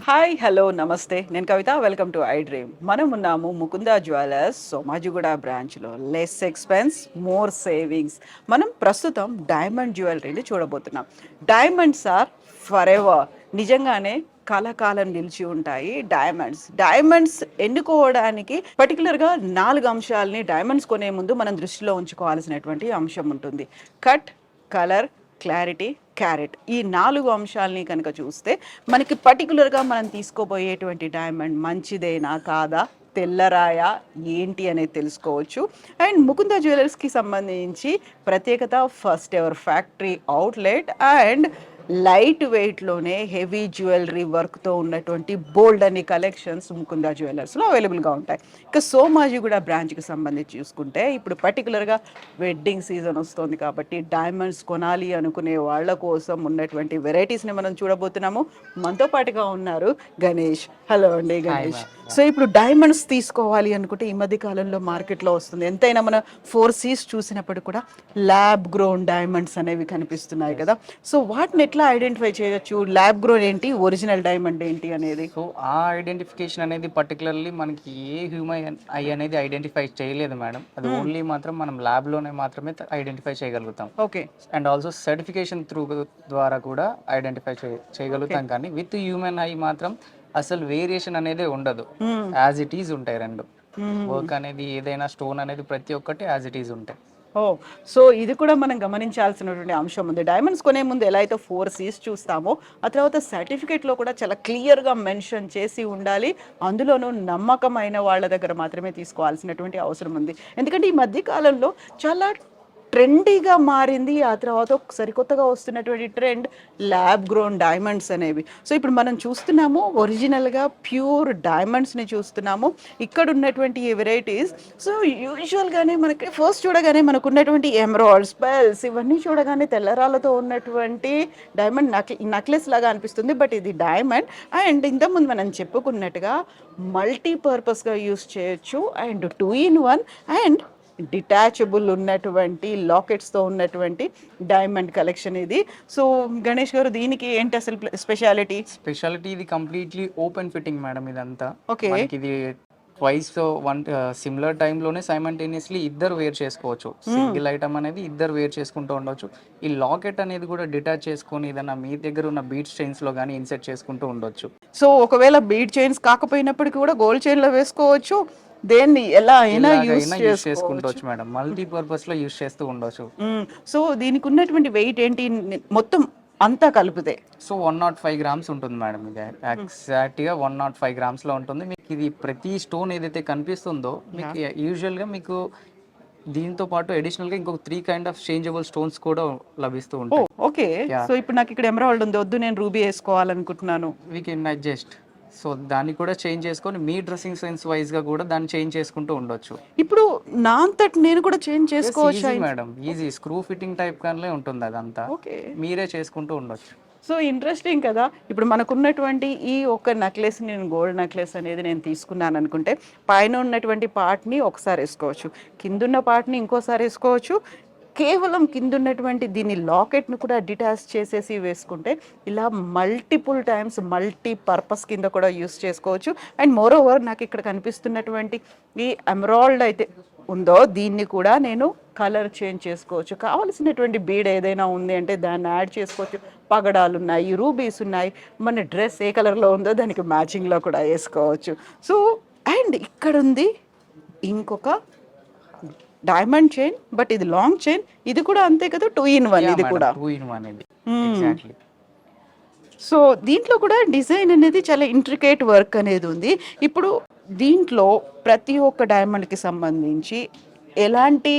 హాయ్ హలో నమస్తే, నేను Kavitha. Welcome to I dream. మనం ఉన్నాము ముకుందా జ్యువెలర్స్ సోమాజిగూడ బ్రాంచ్లో. Less expense more savings. మనం ప్రస్తుతం డైమండ్ జ్యువెలరీని చూడబోతున్నాం. డైమండ్స్ ఆర్ ఫర్ ఎవర్. నిజంగానే కలకాలం నిలిచి ఉంటాయి డైమండ్స్ ఎన్నుకోవడానికి పర్టికులర్గా 4 అంశాలని డైమండ్స్ కొనే ముందు మనం దృష్టిలో ఉంచుకోవాల్సినటువంటి అంశం ఉంటుంది. Cut, colour, clarity, carrot. ఈ 4 అంశాలని కనుక చూస్తే మనకి పర్టికులర్గా మనం తీసుకోబోయేటువంటి డైమండ్ మంచిదేనా కాదా, తెల్లరాయా ఏంటి అనేది తెలుసుకోవచ్చు. అండ్ ముకుంద జ్యువెలర్స్కి సంబంధించి ప్రత్యేకత first ever factory outlet and light వెయిట్లోనే హెవీ జ్యువెలరీ వర్క్తో ఉన్నటువంటి బోల్డ్ అనే కలెక్షన్స్ ముకుంద జ్యువెలర్స్లో అవైలబుల్గా ఉంటాయి. ఇక సోమాజిగూడ బ్రాంచ్కి సంబంధించి చూసుకుంటే ఇప్పుడు పర్టికులర్గా వెడ్డింగ్ సీజన్ వస్తుంది కాబట్టి డైమండ్స్ కొనాలి అనుకునే వాళ్ళ కోసం ఉన్నటువంటి వెరైటీస్ని మనం చూడబోతున్నాము. మనతో పాటుగా ఉన్నారు గణేష్. హలో అండి గణేష్. సో ఇప్పుడు డైమండ్స్ తీసుకోవాలి అనుకుంటే ఈ మధ్య కాలంలో మార్కెట్లో వస్తుంది. ఎంతైనా మన 4Cs చూసినప్పుడు కూడా ల్యాబ్ గ్రోన్ డైమండ్స్ అనేవి కనిపిస్తున్నాయి కదా. సో వాటిని ఎట్లా ఐడెంటిఫై చేయొచ్చు? ల్యాబ్ గ్రోన్ ఏంటి, ఒరిజినల్ డైమండ్ ఏంటి అనేది? సో ఆ ఐడెంటిఫికేషన్ అనేది పర్టికులర్లీ మనకి ఏ హ్యూమన్ ఐ అనేది ఐడెంటిఫై చేయలేదు మేడం. అది ఓన్లీ మాత్రం మనం ల్యాబ్లోనే మాత్రమే ఐడెంటిఫై చేయగలుగుతాం. Okay. And also certification through ద్వారా కూడా ఐడెంటిఫై చేయగలుగుతాం. కానీ విత్ హ్యూమన్ ఐ మాత్రం అసలు వేరియేషన్ అనేది ఉండదు. యాజ్ ఇట్ ఈజ్ ఉంటాయి రెండు. వర్క్ అనేది ఏదైనా స్టోన్ అనేది ప్రతి ఒక్కటి యాజ్ ఇట్ ఈజ్ ఉంటాయి. సో ఇది కూడా మనం గమనించాల్సినటువంటి అంశం ఉంది. డైమండ్స్ కొనే ముందు ఎలా అయితే 4Cs చూస్తామో ఆ తర్వాత సర్టిఫికేట్లో కూడా చాలా క్లియర్గా మెన్షన్ చేసి ఉండాలి. అందులోనూ నమ్మకమైన వాళ్ళ దగ్గర మాత్రమే తీసుకోవాల్సినటువంటి అవసరం ఉంది. ఎందుకంటే ఈ మధ్య కాలంలో చాలా ట్రెండీగా మారింది. ఆ తర్వాత సరికొత్తగా వస్తున్నటువంటి ట్రెండ్ ల్యాబ్ గ్రోన్ డైమండ్స్ అనేవి. సో ఇప్పుడు మనం చూస్తున్నాము ఒరిజినల్గా ప్యూర్ డైమండ్స్ని చూస్తున్నాము. ఇక్కడ ఉన్నటువంటి ఈ వెరైటీస్. సో యూజువల్గానే మనకి ఫస్ట్ చూడగానే మనకు ఉన్నటువంటి ఎమరాల్డ్స్, పెర్ల్స్ ఇవన్నీ చూడగానే తెల్లరాళ్ళతో ఉన్నటువంటి డైమండ్ నక్లెస్ లాగా అనిపిస్తుంది. బట్ ఇది డైమండ్. అండ్ ఇంతకుముందు మనం చెప్పుకున్నట్టుగా మల్టీపర్పస్గా యూస్ చేయొచ్చు. అండ్ 2-in-1 అండ్ డిటాచబుల్ ఉన్నటువంటి లాకెట్స్తో ఉన్నటువంటి డైమండ్ కలెక్షన్ ఇది. సో గణేష్ గారు, దీనికి ఏంటి అసలు స్పెషాలిటీ? ఇది కంప్లీట్లీ ఓపెన్ ఫిట్టింగ్ మేడం. ఇదంతా ఓకే. ఇది ట్వైస్ వన్ సిమిలర్ టైంలోనే సైమల్టేనియస్లీ ఇద్దరు వేర్ చేసుకోవచ్చు. సింగిల్ ఐటమ్ అనేది ఇద్దరు వేర్ చేసుకుంటూ ఉండొచ్చు. ఈ లాకెట్ అనేది కూడా డిటాచ్ చేసుకొని ఏదైనా మీ దగ్గర ఉన్న బీట్ చైన్స్ లో కానీ ఇన్సెట్ చేసుకుంటూ ఉండొచ్చు. సో ఒకవేళ బీట్ చైన్స్ కాకపోయినప్పటికీ కూడా గోల్డ్ చైన్ లో వేసుకోవచ్చు. దేన్ని ఎలా అయినా యూస్ చేసుకుంటూ మేడం. మల్టీపర్పస్ లో యూస్ చేస్తూ ఉండొచ్చు. సో దీనికి ఉన్నటువంటి వెయిట్ ఏంటి మొత్తం అంతా కలిపితే? సో 105 grams ఉంటుంది మేడం. ఇది ఎగ్జాక్ట్ గా 105 grams లో ఉంటుంది. మీకు ఇది ప్రతి స్టోన్ ఏదైతే కనిపిస్తుందో మీకు యూజువల్ గా మీకు దీంతో పాటు అడిషనల్ గా ఇంకొక 3 kind of చేంజబుల్ స్టోన్స్ కూడా లభిస్తూ ఉంటాయి. ఓకే. సో ఇప్పుడు నాకు ఇక్కడ ఎమరాల్డ్ ఉంది, వద్దు నేను రూబీ వేసుకోవాలనుకుంటున్నాను. We can adjust. సో దాన్ని కూడా చేంజ్ చేసుకొని మీ డ్రెస్సింగ్ సెన్స్ వైజ్ గా కూడా దాన్ని చేంజ్ చేసుకుంటూ ఉండొచ్చు. ఇప్పుడు నా అంతటి నేను కూడా చేంజ్ చేసుకోవచ్చు madam. Easy screw fitting type గానే ఉంటుంది అదంతా. ఓకే. మీరే చేసుకుంటూ ఉండొచ్చు. సో ఇంట్రెస్టింగ్ కదా. ఇప్పుడు మనకున్నటువంటి ఈ ఒక్క నెక్లెస్, నేను గోల్డ్ నెక్లెస్ అనేది నేను తీసుకున్నాను అనుకుంటే పైన ఉన్నటువంటి పార్ట్ని ఒకసారి వేసుకోవచ్చు, కిందున్న పార్ట్ని ఇంకోసారి వేసుకోవచ్చు. కేవలం కింద ఉన్నటువంటి దీన్ని లాకెట్ను కూడా డిటాచ్ చేసేసి వేసుకుంటే ఇలా మల్టిపుల్ టైమ్స్ మల్టీపర్పస్ కింద కూడా యూస్ చేసుకోవచ్చు. అండ్ మోర్ ఓవర్ నాకు ఇక్కడ కనిపిస్తున్నటువంటి ఈ ఎమరాల్డ్ అయితే ఉందో దీన్ని కూడా నేను కలర్ చేంజ్ చేసుకోవచ్చు. కావలసినటువంటి బీడ్ ఏదైనా ఉంది అంటే దాన్ని యాడ్ చేసుకోవచ్చు. పగడాలు ఉన్నాయి, రూబీస్ ఉన్నాయి, మన డ్రెస్ ఏ కలర్లో ఉందో దానికి మ్యాచింగ్లో కూడా వేసుకోవచ్చు. సో అండ్ ఇక్కడ ఉంది ఇంకొక డైమండ్ చైన్, బట్ ఇది లాంగ్ చైన్. ఇది కూడా అంతే కదా, 2-in-1. ఇది కూడా 2-in-1 ఇది ఎగ్జాక్ట్లీ. సో దీంట్లో కూడా డిజైన్ అనేది చాలా ఇంట్రికేట్ వర్క్ అనేది ఉంది. ఇప్పుడు దీంట్లో ప్రతి ఒక్క డైమండ్కి సంబంధించి ఎలాంటి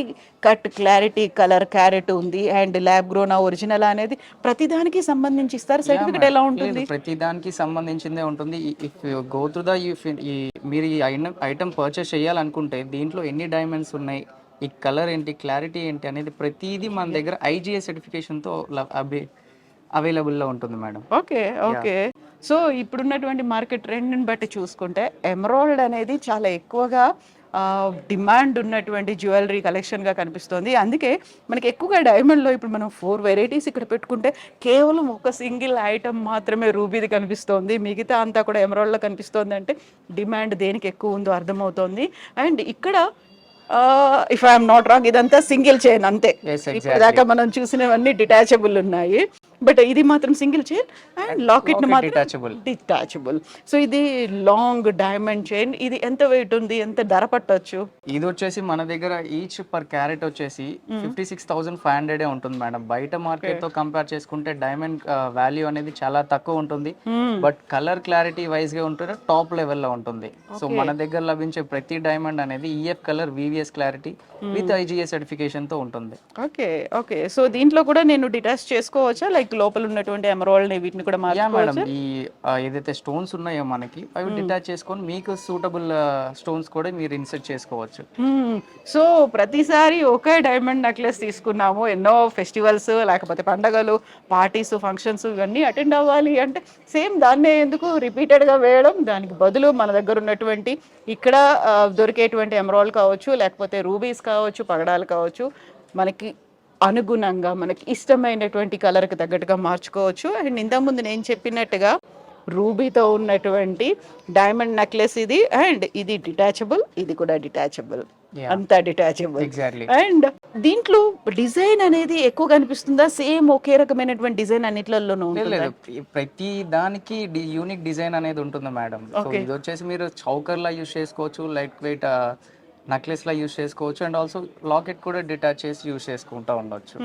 కట్, క్లారిటీ, కలర్, క్యారెట్ ఉంది అండ్ ల్యాబ్ గ్రోన్ ఒరిజినల్ అనేది ప్రతి దానికి సంబంధించి ఇస్తారు. సర్టిఫికేట్ ఎలా ఉంటుంది? ప్రతి దానికి సంబంధించిందే ఉంటుంది. ఇఫ్ గో త్రూ ద మీరు ఈ ఐటమ్ పర్చేస్ చేయాలనుకుంటే దీంట్లో ఎన్ని డైమండ్స్ ఉన్నాయి, ఈ కలర్ ఏంటి, క్లారిటీ ఏంటి అనేది ప్రతిదీ మన దగ్గర IGI సర్టిఫికేషన్తో అవైలబుల్లో ఉంటుంది మేడం. ఓకే. ఓకే. సో ఇప్పుడున్నటువంటి మార్కెట్ ట్రెండ్ని బట్టి చూసుకుంటే ఎమరాల్డ్ అనేది చాలా ఎక్కువగా డిమాండ్ ఉన్నటువంటి జ్యువెలరీ కలెక్షన్గా కనిపిస్తుంది. అందుకే మనకి ఎక్కువగా డైమండ్లో ఇప్పుడు మనం 4 వెరైటీస్ ఇక్కడ పెట్టుకుంటే కేవలం ఒక సింగిల్ ఐటమ్ మాత్రమే రూబీది కనిపిస్తోంది, మిగతా అంతా కూడా ఎమరాల్డ్లో కనిపిస్తోంది. అంటే డిమాండ్ దేనికి ఎక్కువ ఉందో అర్థమవుతోంది. అండ్ ఇక్కడ ఇఫ్ ఐఎమ్ నాట్ రాంగ్ ఇదంతా సింగిల్ చైన్ అంతే. ఇప్పుడు దాకా మనం చూసినవన్నీ డిటాచబుల్ ఉన్నాయి, బట్ ఇది మాత్రం సింగిల్ చైన్ అండ్ లాకెట్ మాత్రం డిటాచబుల్. సో ఇది లాంగ్ డైమండ్ చైన్. ఇది ఎంత వెయిట్ ఉంది, ఎంత ధర పట్టొచ్చు? ఇది వచ్చేసి మన దగ్గర ఈచ్ పర్ క్యారెట్ వచ్చేసి 56,500 ఉంటుంది మేడం. బయట మార్కెట్ తో కంపేర్ చేసుకుంటే డైమండ్ వాల్యూ అనేది చాలా తక్కువ ఉంటుంది, బట్ కలర్ క్లారిటీ వైజ్ గా ఉంటుంది, టాప్ లెవెల్ లో ఉంటుంది. సో మన దగ్గర లభించే ప్రతి డైమండ్ అనేది EF colour, VVS clarity with IGS certification తో ఉంటుంది. Okay okay. సో దీంట్లో కూడా నేను డిటాచ్ చేసుకోవచ్చా, లైక్ లోపల ఉన్నటువంటి ఎమరాల్డ్ వీటిని కూడా మేడం ఈ ఏదైతే స్టోన్స్ ఉన్నాయో మనకి అవి డిటాచ్ చేసుకొని మీకు సూటబుల్ స్టోన్స్ కూడా మీరు ఇన్సర్ట్ చేసుకోవచ్చు. సో ప్రతిసారి ఒకే డైమండ్ నెక్లెస్ తీసుకున్నాము, ఎన్నో ఫెస్టివల్స్ లేకపోతే పండగలు, పార్టీస్, ఫంక్షన్స్ ఇవన్నీ అటెండ్ అవ్వాలి అంటే సేమ్ దాన్నే ఎందుకు రిపీటెడ్గా వేయడం? దానికి బదులు మన దగ్గర ఉన్నటువంటి ఇక్కడ దొరికేటువంటి ఎమరాల్డ్ కావచ్చు, లేకపోతే రూబీస్ కావచ్చు, పగడాలు కావచ్చు, మనకి అనుగుణంగా మనకి ఇష్టమైనటువంటి కలర్కి తగ్గట్టుగా మార్చుకోవచ్చు. అండ్ ఇంతకుముందు నేను చెప్పినట్టుగా రూబీతో ఉన్నటువంటి డైమండ్ నెక్లెస్ ఇది, అండ్ ఇది డిటాచబుల్, ఇది కూడా డిటాచబుల్, అంతా డిటాచబుల్. అండ్ దీంట్లో డిజైన్ అనేది ఎక్కువ కనిపిస్తుందా? సేమ్ ఒకే రకమైనటువంటి డిజైన్ అన్నిట్లలోనూ ఉంటుందా? ప్రతి దానికి యూనిక్ డిజైన్ అనేది ఉంటుంది మేడం. ఇది వచ్చేసి మీరు చౌకర్ లా యూస్ చేసుకోవచ్చు, లైట్ వెయిట్ నెక్లెస్ లా యూస్ చేసుకోవచ్చు, అండ్ ఆల్సో లాకెట్ కూడా డిటాచ్ చేసి యూస్ చేసుకుంటా ఉండొచ్చు.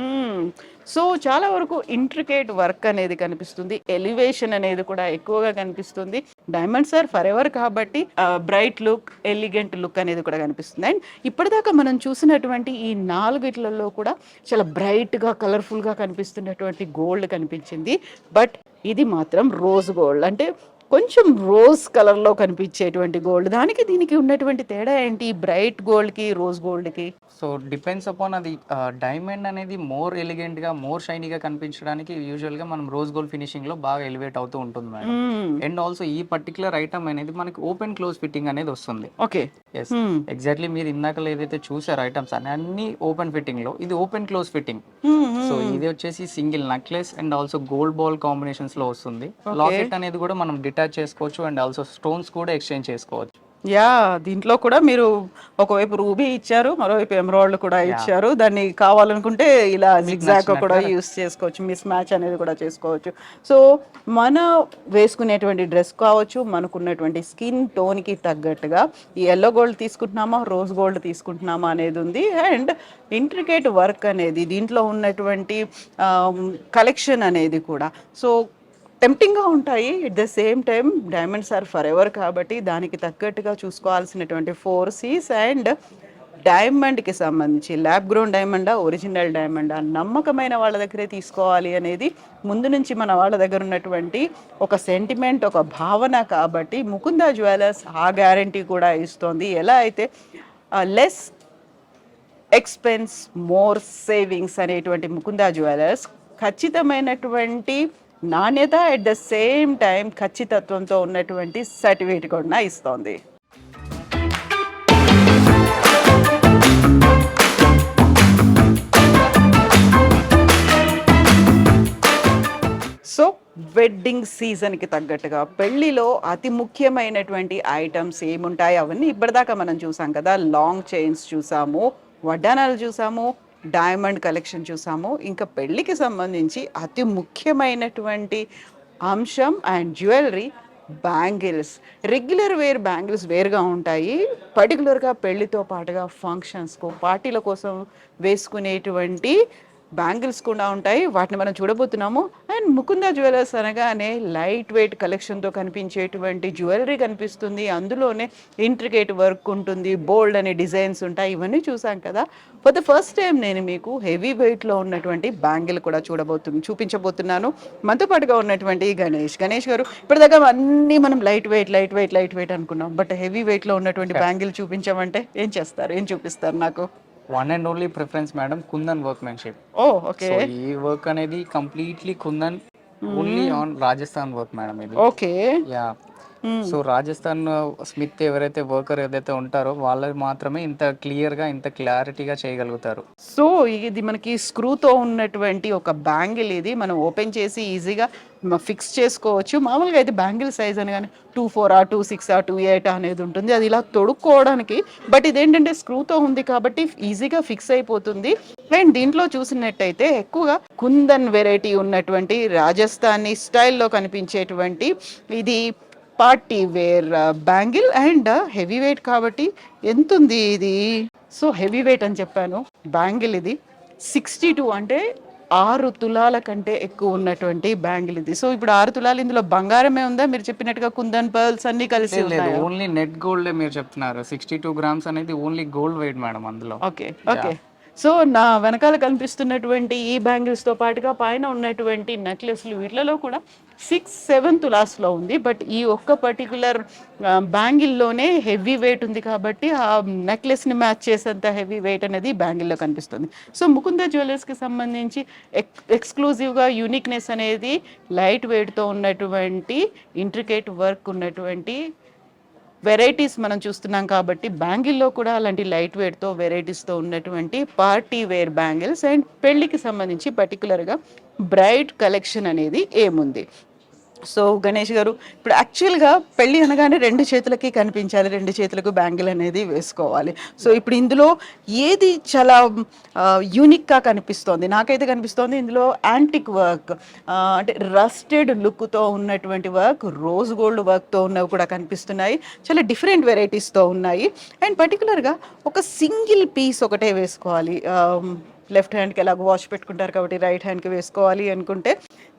సో చాలా వరకు ఇంట్రికేట్ వర్క్ అనేది కనిపిస్తుంది, ఎలివేషన్ అనేది కూడా ఎక్కువగా కనిపిస్తుంది. డైమండ్స్ ఆర్ ఫర్ ఎవర్ కాబట్టి బ్రైట్ లుక్, ఎలిగెంట్ లుక్ అనేది కూడా కనిపిస్తుంది. అండ్ ఇప్పటిదాకా మనం చూసినటువంటి ఈ 4 కూడా చాలా బ్రైట్గా, కలర్ఫుల్గా కనిపిస్తున్నటువంటి గోల్డ్ కనిపించింది. బట్ ఇది మాత్రం రోజ్ గోల్డ్, అంటే కొంచెం రోజ్ కలర్లో కనిపించేటువంటి గోల్డ్. దానికి దీనికి ఉన్నటువంటి తేడా ఏంటి, బ్రైట్ గోల్డ్కి రోజ్ గోల్డ్కి? సో డిపెండ్స్ అపాన్ అది డైమండ్ అనేది మోర్ ఎలిగెంట్గా, మోర్ షైనీగా కనిపించడానికి యూజువల్గా మనం రోజ్ గోల్డ్ ఫినిషింగ్లో బాగా ఎలివేట్ అవుతూ ఉంటుంది మేడం. అండ్ ఆల్సో ఈ పర్టికులర్ ఐటమ్ అనేది మనకి ఓపెన్ క్లోజ్ ఫిట్టింగ్ అనేది వస్తుంది. ఓకే, ఎస్ ఎగ్జాక్ట్లీ మీరు ఇందాక ఏదైతే చూసారు ఐటమ్స్ అన్ని ఓపెన్ ఫిట్టింగ్ లో, ఇది ఓపెన్ క్లోజ్ ఫిట్టింగ్. సో ఇది వచ్చేసి single necklace and also gold ball combinations లో వస్తుంది. లాకెట్ అనేది కూడా మనం డిటాచ్ చేసుకోవచ్చు, అండ్ ఆల్సో స్టోన్స్ కూడా ఎక్స్చేంజ్ చేసుకోవచ్చు. యా, దీంట్లో కూడా మీరు ఒకవైపు రూబీ ఇచ్చారు, మరోవైపు ఎమరాల్డ్ కూడా ఇచ్చారు. దాన్ని కావాలనుకుంటే ఇలా జిగ్జాగ్ కూడా యూస్ చేసుకోవచ్చు, మిస్ మ్యాచ్ అనేది కూడా చేసుకోవచ్చు. సో మన వేసుకునేటువంటి డ్రెస్ కావచ్చు, మనకున్నటువంటి స్కిన్ టోన్కి తగ్గట్టుగా ఈ ఎల్లో గోల్డ్ తీసుకుంటున్నామా, రోజ్ గోల్డ్ తీసుకుంటున్నామా అనేది ఉంది. అండ్ ఇంట్రికేట్ వర్క్ అనేది దీంట్లో ఉన్నటువంటి కలెక్షన్ అనేది కూడా సో టెంప్టింగ్గా ఉంటాయి. At the same time diamonds are forever ఎవర్ కాబట్టి దానికి తగ్గట్టుగా చూసుకోవాల్సినటువంటి 4 C's. అండ్ డైమండ్కి సంబంధించి ల్యాబ్ గ్రోన్ డైమండా, ఒరిజినల్ డైమండా, నమ్మకమైన వాళ్ళ దగ్గరే తీసుకోవాలి అనేది ముందు నుంచి మన వాళ్ళ దగ్గర ఉన్నటువంటి ఒక సెంటిమెంట్, ఒక భావన. కాబట్టి ముకుందా జ్యువెలర్స్ ఆ గ్యారంటీ కూడా ఇస్తోంది. ఎలా అయితే లెస్ ఎక్స్పెన్స్ మోర్ సేవింగ్స్ అనేటువంటి ముకుందా జ్యువెలర్స్ ఖచ్చితమైనటువంటి నాణ్యత, ఎట్ ద సేమ్ టైం ఖచ్చితత్వంతో ఉన్నటువంటి సర్టిఫికేట్ కూడా ఇస్తోంది. సో వెడ్డింగ్ సీజన్కి తగ్గట్టుగా పెళ్లిలో అతి ముఖ్యమైనటువంటి ఐటమ్స్ ఏముంటాయి అవన్నీ ఇప్పటిదాకా మనం చూసాం కదా. లాంగ్ చైన్స్ చూసాము, వడ్డానాలు చూసాము, డైమండ్ కలెక్షన్ చూసాము. ఇంకా పెళ్ళికి సంబంధించి అతి ముఖ్యమైనటువంటి అంశం and jewellery bangles. Regular wear bangles వేరుగా ఉంటాయి, పర్టికులర్గా పెళ్ళితో పాటుగా ఫంక్షన్స్కు, పార్టీల కోసం వేసుకునేటువంటి బ్యాంగిల్స్ కూడా ఉంటాయి. వాటిని మనం చూడబోతున్నాము. అండ్ ముకుందా జ్యువెలర్స్ అనగానే లైట్ వెయిట్ కలెక్షన్తో కనిపించేటువంటి జ్యువెలరీ కనిపిస్తుంది. అందులోనే ఇంట్రికేట్ వర్క్ ఉంటుంది, బోల్డ్ అనే డిజైన్స్ ఉంటాయి. ఇవన్నీ చూసాం కదా. ఫర్ ద ఫస్ట్ టైం నేను మీకు హెవీ వెయిట్లో ఉన్నటువంటి బ్యాంగిల్ కూడా చూపించబోతున్నాను. మనతో పాటుగా ఉన్నటువంటి గణేష్ గారు, ఇప్పటిదాకా అన్నీ మనం లైట్ వెయిట్ అనుకున్నాం, బట్ హెవీ వెయిట్లో ఉన్నటువంటి బ్యాంగిల్ చూపించమంటే ఏం చేస్తారు, ఏం చూపిస్తారు నాకు? One and only preference madam, kundan workmanship. Okay. ఈ వర్క్ అనేది completely kundan, only on Rajasthan work madam ఇది. Okay. Yeah, so Rajasthan smith ఎవరైతే వర్కర్ ఏదైతే ఉంటారో వాళ్ళు మాత్రమే ఇంత క్లియర్గా ఇంత క్లారిటీగా చేయగలుగుతారు. సో ఇది మనకి స్క్రూతో ఉన్నటువంటి ఒక బ్యాంగిల్, ఇది మనం ఓపెన్ చేసి ఈజీగా ఫిక్స్ చేసుకోవచ్చు. మామూలుగా అయితే బ్యాంగిల్ సైజ్ అని కానీ 2.4 2.6 2.8 అనేది ఉంటుంది, అది ఇలా తొడుక్కోవడానికి. బట్ ఇదేంటంటే స్క్రూతో ఉంది కాబట్టి ఈజీగా ఫిక్స్ అయిపోతుంది. అండ్ దీంట్లో చూసినట్టయితే ఎక్కువగా కుందన్ వెరైటీ ఉన్నటువంటి రాజస్థానీ స్టైల్లో కనిపించేటువంటి ఇది party wear bangle and heavy weight కాబట్టి ఎంత ఉంది ఇది? సో హెవీ వెయిట్ అని చెప్పాను. బ్యాంగిల్ ఇది 62 అంటే 6 తులాల కంటే ఎక్కువ ఉన్నటువంటి బ్యాంగిల్ ఇది. సో ఇప్పుడు 6 తులాలు ఇందులో బంగారమే ఉందా? మీరు చెప్పినట్టుగా కుందన్ పర్ల్స్ అన్ని కలిసి లేదు, ఉన్నాయా? ఓన్లీ నెట్ గోల్డ్ మీరు చెప్తున్నారు. 62 గ్రామ్స్ అనేది ఓన్లీ గోల్డ్ వెయిట్ మేడం అందులో. Okay okay. సో నా వెనకాల కనిపిస్తున్నటువంటి ఈ బ్యాంగిల్స్తో పాటుగా పైన ఉన్నటువంటి నెక్లెస్లు వీటిలలో కూడా 6-7 తులాస్లో ఉంది. బట్ ఈ ఒక్క పర్టికులర్ బ్యాంగిల్లోనే హెవీ వెయిట్ ఉంది కాబట్టి ఆ నెక్లెస్ని మ్యాచ్ చేసేంత హెవీ వెయిట్ అనేది బ్యాంగిల్లో కనిపిస్తుంది. సో ముకుంద జ్యువెలర్స్కి సంబంధించి ఎక్స్క్లూజివ్గా యూనిక్నెస్ అనేది లైట్ వెయిట్తో ఉన్నటువంటి ఇంట్రికేట్ వర్క్ ఉన్నటువంటి వెరైటీస్ మనం చూస్తున్నాం కాబట్టి బ్యాంగిల్లో కూడా అలాంటి లైట్ వెయిట్తో వెరైటీస్తో ఉన్నటువంటి పార్టీ వేర్ బ్యాంగిల్స్ అండ్ పెళ్ళికి సంబంధించి పర్టికులర్గా బ్రైట్ కలెక్షన్ అనేది ఏముంది. సో గణేష్ గారు, ఇప్పుడు యాక్చువల్గా పెళ్ళి అనగానే 2 చేతులకి కనిపించాలి, 2 చేతులకు బ్యాంగిల్ అనేది వేసుకోవాలి. సో ఇప్పుడు ఇందులో ఏది చాలా యూనిక్గా కనిపిస్తోంది? నాకైతే కనిపిస్తోంది ఇందులో యాంటిక్ వర్క్, అంటే రస్టెడ్ లుక్తో ఉన్నటువంటి వర్క్, రోజ్ గోల్డ్ వర్క్తో ఉన్నవి కూడా కనిపిస్తున్నాయి. చాలా డిఫరెంట్ వెరైటీస్తో ఉన్నాయి. అండ్ పర్టికులర్గా ఒక సింగిల్ పీస్ ఒకటే వేసుకోవాలి, లెఫ్ట్ హ్యాండ్కి ఎలాగో వాచ్ పెట్టుకుంటారు కాబట్టి రైట్ హ్యాండ్కి వేసుకోవాలి అనుకుంటే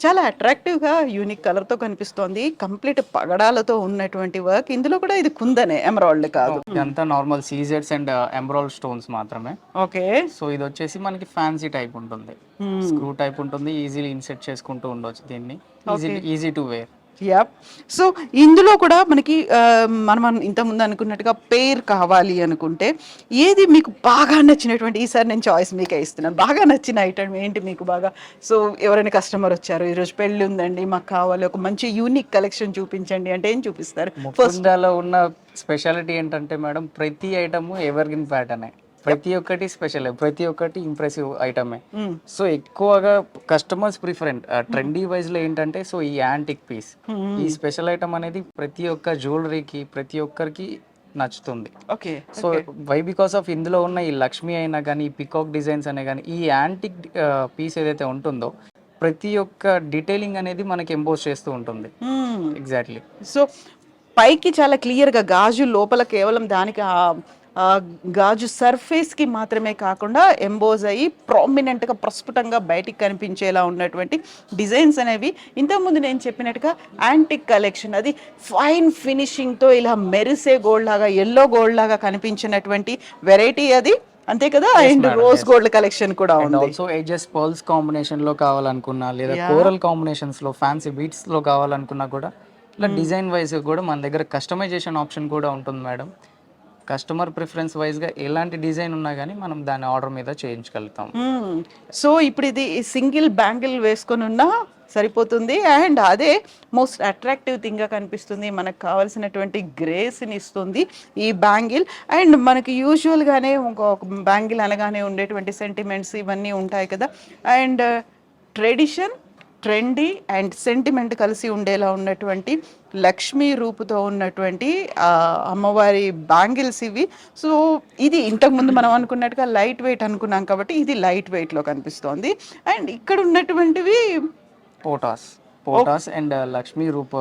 చాలా అట్రాక్టివ్గా యూనిక్ కలర్తో కనిపిస్తోంది. కంప్లీట్ పగడాలతో ఉన్నటువంటి వర్క్. ఇందులో కూడా ఇది కుందనే, ఎమరాల్డ్ కాదు. ఇదంతా నార్మల్ సీజెడ్స్ అండ్ ఎమరాల్డ్ స్టోన్స్ మాత్రమే. ఓకే. సో ఇది వచ్చేసి మనకి ఫ్యాన్సీ టైప్ ఉంటుంది, స్క్రూ టైప్ ఉంటుంది, ఈజీలీ ఇన్సెట్ చేసుకుంటూ ఉండొచ్చు దీన్ని, ఈజీ టు వేర్. యాప్. సో ఇందులో కూడా మనకి మనం ఇంతకుముందు అనుకున్నట్టుగా పేర్ కావాలి అనుకుంటే ఏది మీకు బాగా నచ్చినటువంటి, ఈసారి నేను చాయిస్ మీకే ఇస్తున్నాను, బాగా నచ్చిన ఐటమ్ ఏంటి మీకు బాగా? సో ఎవరైనా కస్టమర్ వచ్చారు, ఈరోజు పెళ్ళి ఉందండి, మాకు కావాలి ఒక మంచి యూనిక్ కలెక్షన్ చూపించండి అంటే ఏం చూపిస్తారు? ముకుందాలో ఉన్న స్పెషాలిటీ ఏంటంటే మేడం, ప్రతి ఐటమ్ ఎవర్గ్రీన్ ప్యాటర్న్, ప్రతి ఒక్కటి స్పెషల్, ప్రతి ఒక్కటి ఇంప్రెసివ్ ఐటమే. సో ఎక్కువగా కస్టమర్స్ ప్రిఫరెంట్ ట్రెండీ వైజ్ లో ఏంటంటే, సో ఈ యాంటిక్ పీస్, ఈ స్పెషల్ ఐటమ్ అనేది ప్రతి ఒక్క జ్యువెలరీకి ప్రతి ఒక్కరికి నచ్చుతుంది. Okay. So why because of ఇందులో ఉన్న ఈ లక్ష్మి అయినా కానీ, ఈ పికాక్ డిజైన్స్ అనే కానీ, ఈ యాంటిక్ పీస్ ఏదైతే ఉంటుందో ప్రతి ఒక్క డీటెయిలింగ్ అనేది మనకి ఎంబోస్ చేస్తూ ఉంటుంది. ఎగ్జాక్ట్లీ. సో పైకి చాలా క్లియర్గా గాజు లోపల కేవలం దానికి గాజు సర్ఫేస్కి మాత్రమే కాకుండా ఎంబోజ్ అయ్యి ప్రామినెంట్గా ప్రస్ఫుటంగా బయటికి కనిపించేలా ఉన్నటువంటి డిజైన్స్ అనేవి. ఇంతకుముందు నేను చెప్పినట్టుగా యాంటిక్ కలెక్షన్, అది ఫైన్ ఫినిషింగ్తో ఇలా మెరిసే గోల్డ్ లాగా, ఎల్లో గోల్డ్ లాగా కనిపించినటువంటి వెరైటీ అది, అంతే కదా? అండ్ రోజ్ గోల్డ్ కలెక్షన్ కూడా ఉంది. ఆల్సో ఏజెస్ పర్ల్స్ కాంబినేషన్ లో కావాలనుకున్నా, లేదా కోరల్ కాంబినేషన్స్ లో, ఫ్యాన్సీ బీట్స్ లో కావాలనుకున్నా కూడా, ఇలా డిజైన్ వైజ్ కూడా మన దగ్గర కస్టమైజేషన్ ఆప్షన్ కూడా ఉంటుంది మేడం. కస్టమర్ ప్రిఫరెన్స్ వైజ్గా ఎలాంటి డిజైన్ ఉన్నా కానీ మనం దాని ఆర్డర్ మీద చేయించగలుగుతాం. సో ఇప్పుడు ఇది సింగిల్ బ్యాంగిల్ వేసుకొని ఉన్నా సరిపోతుంది అండ్ అదే మోస్ట్ అట్రాక్టివ్ థింగ్గా కనిపిస్తుంది, మనకు కావాల్సినటువంటి గ్రేస్ని ఇస్తుంది ఈ బ్యాంగిల్. అండ్ మనకి యూజువల్గానే ఒక బ్యాంగిల్ అనగానే ఉండేటువంటి సెంటిమెంట్స్ ఇవన్నీ ఉంటాయి కదా, and tradition, trendy and sentiment కలిసి ఉండేలా ఉన్నటువంటి లక్ష్మీ రూపుతో ఉన్నటువంటి అమ్మవారి బ్యాంగిల్స్ ఇవి. సో ఇది ఇంతకుముందు మనం అనుకున్నట్టుగా లైట్ వెయిట్ అనుకున్నాం కాబట్టి ఇది లైట్ వెయిట్లో కనిపిస్తోంది. అండ్ ఇక్కడ ఉన్నటువంటివి పోటాస్ అండ్ లక్ష్మీ రూప్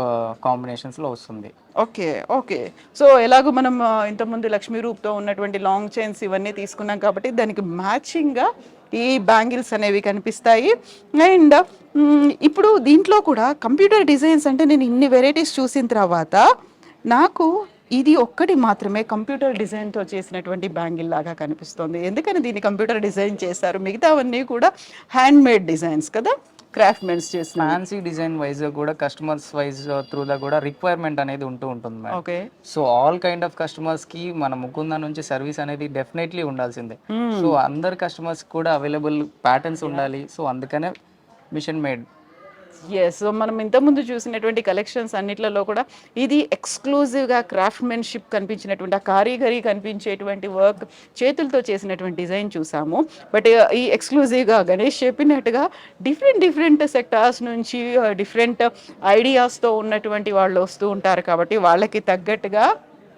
కాంబినేషన్స్ లో వస్తుంది. Okay okay. సో ఎలాగో మనం ఇంతకుముందు లక్ష్మీ రూప్తో ఉన్నటువంటి లాంగ్ చైన్స్ ఇవన్నీ తీసుకున్నాం కాబట్టి దానికి మ్యాచింగ్గా ఈ బ్యాంగిల్స్ అనేవి కనిపిస్తాయి. అండ్ ఇప్పుడు దీంట్లో కూడా కంప్యూటర్ డిజైన్స్, అంటే నేను ఇన్ని వెరైటీస్ చూసిన తర్వాత నాకు ఇది ఒక్కటి మాత్రమే కంప్యూటర్ డిజైన్తో చేసినటువంటి బ్యాంగిల్ లాగా కనిపిస్తుంది. ఎందుకని దీన్ని కంప్యూటర్ డిజైన్ చేశారు? మిగతావన్నీ కూడా హ్యాండ్ మేడ్ డిజైన్స్ కదా, క్రాఫ్ట్మెన్స్ చేసిన. ఫ్యాన్సీ డిజైన్ వైజ్ కూడా కస్టమర్స్ వైజ్ త్రూ దా కూడా రిక్వైర్మెంట్ అనేది ఉంటుంది madam. Okay. So all kind of customers కి మన ముకుంద నుంచి సర్వీస్ అనేది డెఫినెట్లీ ఉండాల్సిందే. సో అందరు కస్టమర్స్ కూడా అవైలబుల్ ప్యాటర్న్స్ ఉండాలి. సో అందుకనే మిషన్ మేడ్ ఎస్, సో మనం ఇంతకుముందు చూసినటువంటి కలెక్షన్స్ అన్నిట్లలో కూడా ఇది ఎక్స్క్లూజివ్గా క్రాఫ్ట్మెన్షిప్ కనిపించినటువంటి ఆ కారీగరీ కనిపించేటువంటి వర్క్, చేతులతో చేసినటువంటి డిజైన్ చూసాము. బట్ ఈ ఎక్స్క్లూజివ్గా గణేష్ చెప్పినట్టుగా డిఫరెంట్ సెక్టార్స్ నుంచి డిఫరెంట్ ఐడియాస్తో ఉన్నటువంటి వాళ్ళు వస్తూ ఉంటారు కాబట్టి వాళ్ళకి తగ్గట్టుగా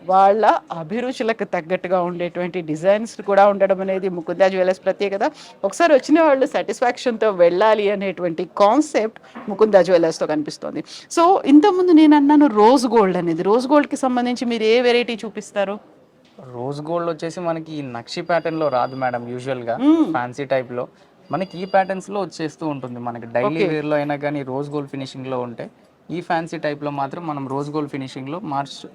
వాళ్ళ అభిరుచులకు తగ్గట్టుగా ఉండేటువంటి డిజైన్స్ కూడా ఉండడం అనేది ముకుందా జ్యువెలర్స్ ప్రత్యేకత. ఒకసారి వచ్చిన వాళ్ళు సాటిస్ఫాక్షన్తో వెళ్ళాలి అనేటువంటి కాన్సెప్ట్ ముకుందా జ్యువెలర్స్తో కనిపిస్తోంది. సో ఇంతకుముందు నేను అన్నాను రోజ్ గోల్డ్ అనేది, రోజ్ గోల్డ్కి సంబంధించి మీరు ఏ వెరైటీ చూపిస్తారు? రోజ్ గోల్డ్ వచ్చేసి మనకి ఈ నక్షి ప్యాటర్న్ లో రాదు మేడం, యూజువల్ గా ఫ్యాన్సీ టైప్ లో మనకి ఈ ప్యాటర్న్స్ లో వచ్చేస్తూ ఉంటుంది. మనకి డైలీ వేర్ లో అయినా కానీ రోజ్ గోల్డ్ ఫినిషింగ్ లో ఉంటే, ఈ ఫ్యాన్సీ టైప్ లో మాత్రం మనం రోజ్ గోల్డ్ ఫినిషింగ్ లో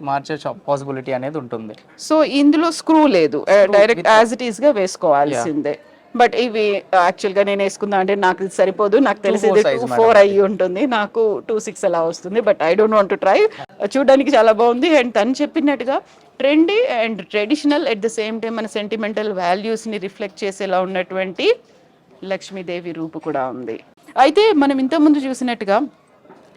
మార్చే పాసిబిలిటీ అనేది ఉంటుంది. సో ఇందులో స్క్రూ లేదు, డైరెక్ట్ యాజ్ ఇట్ ఈస్ గా వేసుకోవాల్సిందే. బట్ ఇవి యాక్చువల్గా నేను వేసుకుందా అంటే నాకు ఇది సరిపోదు, నాకు తెలిసి 2-4 అయ్యి ఉంటుంది, నాకు 2-6 అలా వస్తుంది. But I don't want to try. చూడడానికి చాలా బాగుంది అండ్ తను చెప్పినట్టుగా trendy and traditional at the same time మన సెంటిమెంటల్ వాల్యూస్ని రిఫ్లెక్ట్ చేసేలా ఉన్నటువంటి లక్ష్మీదేవి రూపు కూడా ఉంది. అయితే మనం ఇంతకుముందు చూసినట్టుగా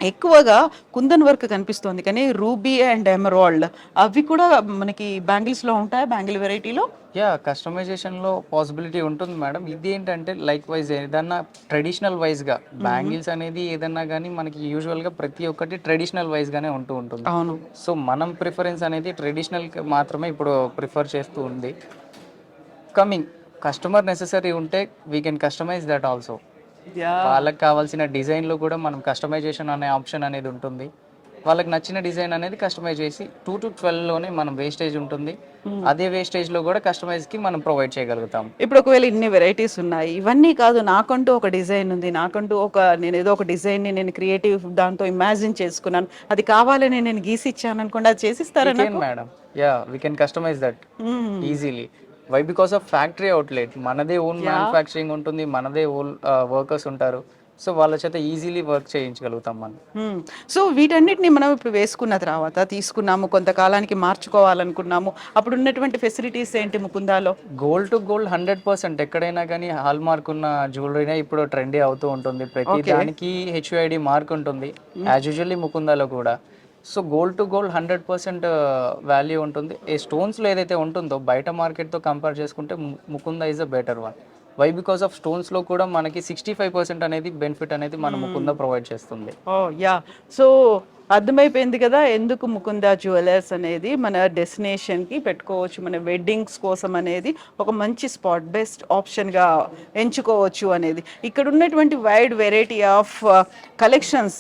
ఎక్కువగా కుందన్ వర్క్ కనిపిస్తుంది, కానీ రూబీ అండ్ ఎమరాల్డ్ అవి కూడా మనకి బ్యాంగిల్స్లో ఉంటాయి, బ్యాంగిల్ వెరైటీలో. కస్టమైజేషన్ లో పాసిబిలిటీ ఉంటుంది మేడం. ఇది ఏంటంటే లైక్ వైజ్ ఏదన్నా ట్రెడిషనల్ వైజ్ గా బ్యాంగిల్స్ అనేది ఏదన్నా కానీ మనకి యూజువల్ గా ప్రతి ఒక్కటి ట్రెడిషనల్ వైజ్ గానే ఉంటుంది. అవును. సో మనం ప్రిఫరెన్స్ అనేది ట్రెడిషనల్ మాత్రమే ఇప్పుడు ప్రిఫర్ చేస్తూ ఉంది. కమింగ్ కస్టమర్ నెసెసరీ ఉంటే we can customise that also. వాళ్ళకి కావాల్సిన డిజైన్లో కూడా మనం కస్టమైజేషన్ అనే ఆప్షన్ అనేది ఉంటుంది. వాళ్ళకి నచ్చిన డిజైన్ అనేది కస్టమైజ్ చేసి 2 to 12లోనే మనం వేస్టేజ్ ఉంటుంది. అదే వేస్టేజ్లో కూడా కస్టమైజ్కి మనం ప్రొవైడ్ చేయగలుగుతాం. ఇప్పుడు ఒకవేళ ఇన్ని వెరైటీస్ ఉన్నాయి, ఇవన్నీ కాదు నాకంటూ ఒక డిజైన్ ఉంది, నాకంటూ నేను ఏదో ఒక డిజైన్ని నేను క్రియేటివ్ దాంతో ఇమాజిన్ చేసుకున్నాను, అది కావాలని నేను గీసి ఇచ్చాను అనుకోండి, అది చేసిస్తారా madam? We can customise that easily. Why? Because of factory outlet, మనదే ఓన్ మ్యానుఫ్యాక్చరింగ్ ఉంటుంది, మనదే ఓన్ వర్కర్స్ ఉంటారు. సో వాళ్ళ చేత ఈజీలీ వర్క్ చేయించగలుగుతాం మనం. సో వీటన్నిటిని మనం ఇప్పుడు వేసుకున్న తర్వాత తీసుకున్నాము, కొంతకాలానికి మార్చుకోవాలనుకున్నాము, అప్పుడు ఉన్నటువంటి ఫెసిలిటీస్ ఏంటి ముకుందాలో? గోల్డ్ టు గోల్డ్ 100% ఎక్కడైనా కానీ హాల్ మార్క్ ఉన్న జ్యువెలరీనే ఇప్పుడు ట్రెండీ అవుతూ ఉంటుంది. ప్రతి దానికి HUID మార్క్ ఉంటుంది, యాజ్ యూజువల్లీ ముకుందాలో కూడా. So gold to gold 100% value ఉంటుంది. ఈ స్టోన్స్లో ఏదైతే ఉంటుందో బయట మార్కెట్తో కంపేర్ చేసుకుంటే ముకుందా is a better one. Why? Because of స్టోన్స్లో కూడా మనకి 65% అనేది బెనిఫిట్ అనేది మన ముకుందా ప్రొవైడ్ చేస్తుంది. సో అర్థమైపోయింది కదా ఎందుకు ముకుందా జ్యువెలర్స్ అనేది మన డెస్టినేషన్కి పెట్టుకోవచ్చు, మన వెడ్డింగ్స్ కోసం అనేది ఒక మంచి స్పాట్, బెస్ట్ ఆప్షన్గా ఎంచుకోవచ్చు అనేది. ఇక్కడ ఉన్నటువంటి wide variety of collections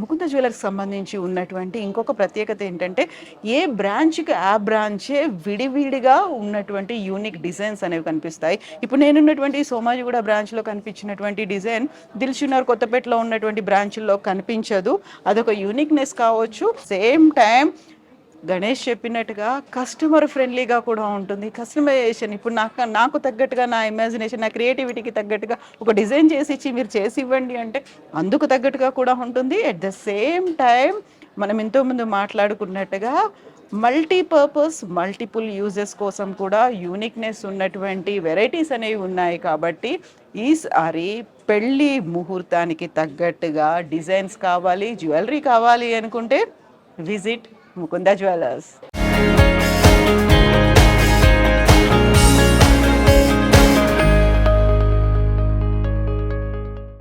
Mukunda jewellers సంబంధించి ఉన్నటువంటి ఇంకొక ప్రత్యేకత ఏంటంటే ఏ బ్రాంచ్కి ఆ బ్రాంచే విడివిడిగా ఉన్నటువంటి యూనిక్ డిజైన్స్ అనేవి కనిపిస్తాయి. ఇప్పుడు నేనున్నటువంటి సోమాజిగూడ బ్రాంచ్లో కనిపించినటువంటి డిజైన్ దిల్షునర్ కొత్తపేటలో ఉన్నటువంటి బ్రాంచ్ల్లో కనిపించదు. అదొక యూనిక్నెస్ కావచ్చు. సేమ్ టైం గణేష్ చెప్పినట్టుగా కస్టమర్ ఫ్రెండ్లీగా కూడా ఉంటుంది. కస్టమైజేషన్ ఇప్పుడు నాకు తగ్గట్టుగా, నా ఇమాజినేషన్, నా క్రియేటివిటీకి తగ్గట్టుగా ఒక డిజైన్ చేసి ఇచ్చి మీరు చేసి ఇవ్వండి అంటే అందుకు తగ్గట్టుగా కూడా ఉంటుంది. ఎట్ ద సేమ్ టైం మనం ఎంతోమంది మాట్లాడుకున్నట్టుగా మల్టీపర్పస్, మల్టిపుల్ యూజెస్ కోసం కూడా యూనిక్నెస్ ఉన్నటువంటి వెరైటీస్ అనేవి ఉన్నాయి. కాబట్టి ఈసారి పెళ్ళి ముహూర్తానికి తగ్గట్టుగా డిజైన్స్ కావాలి, జ్యువెలరీ కావాలి అనుకుంటే విజిట్ ముకుందా జ్యువెలర్స్.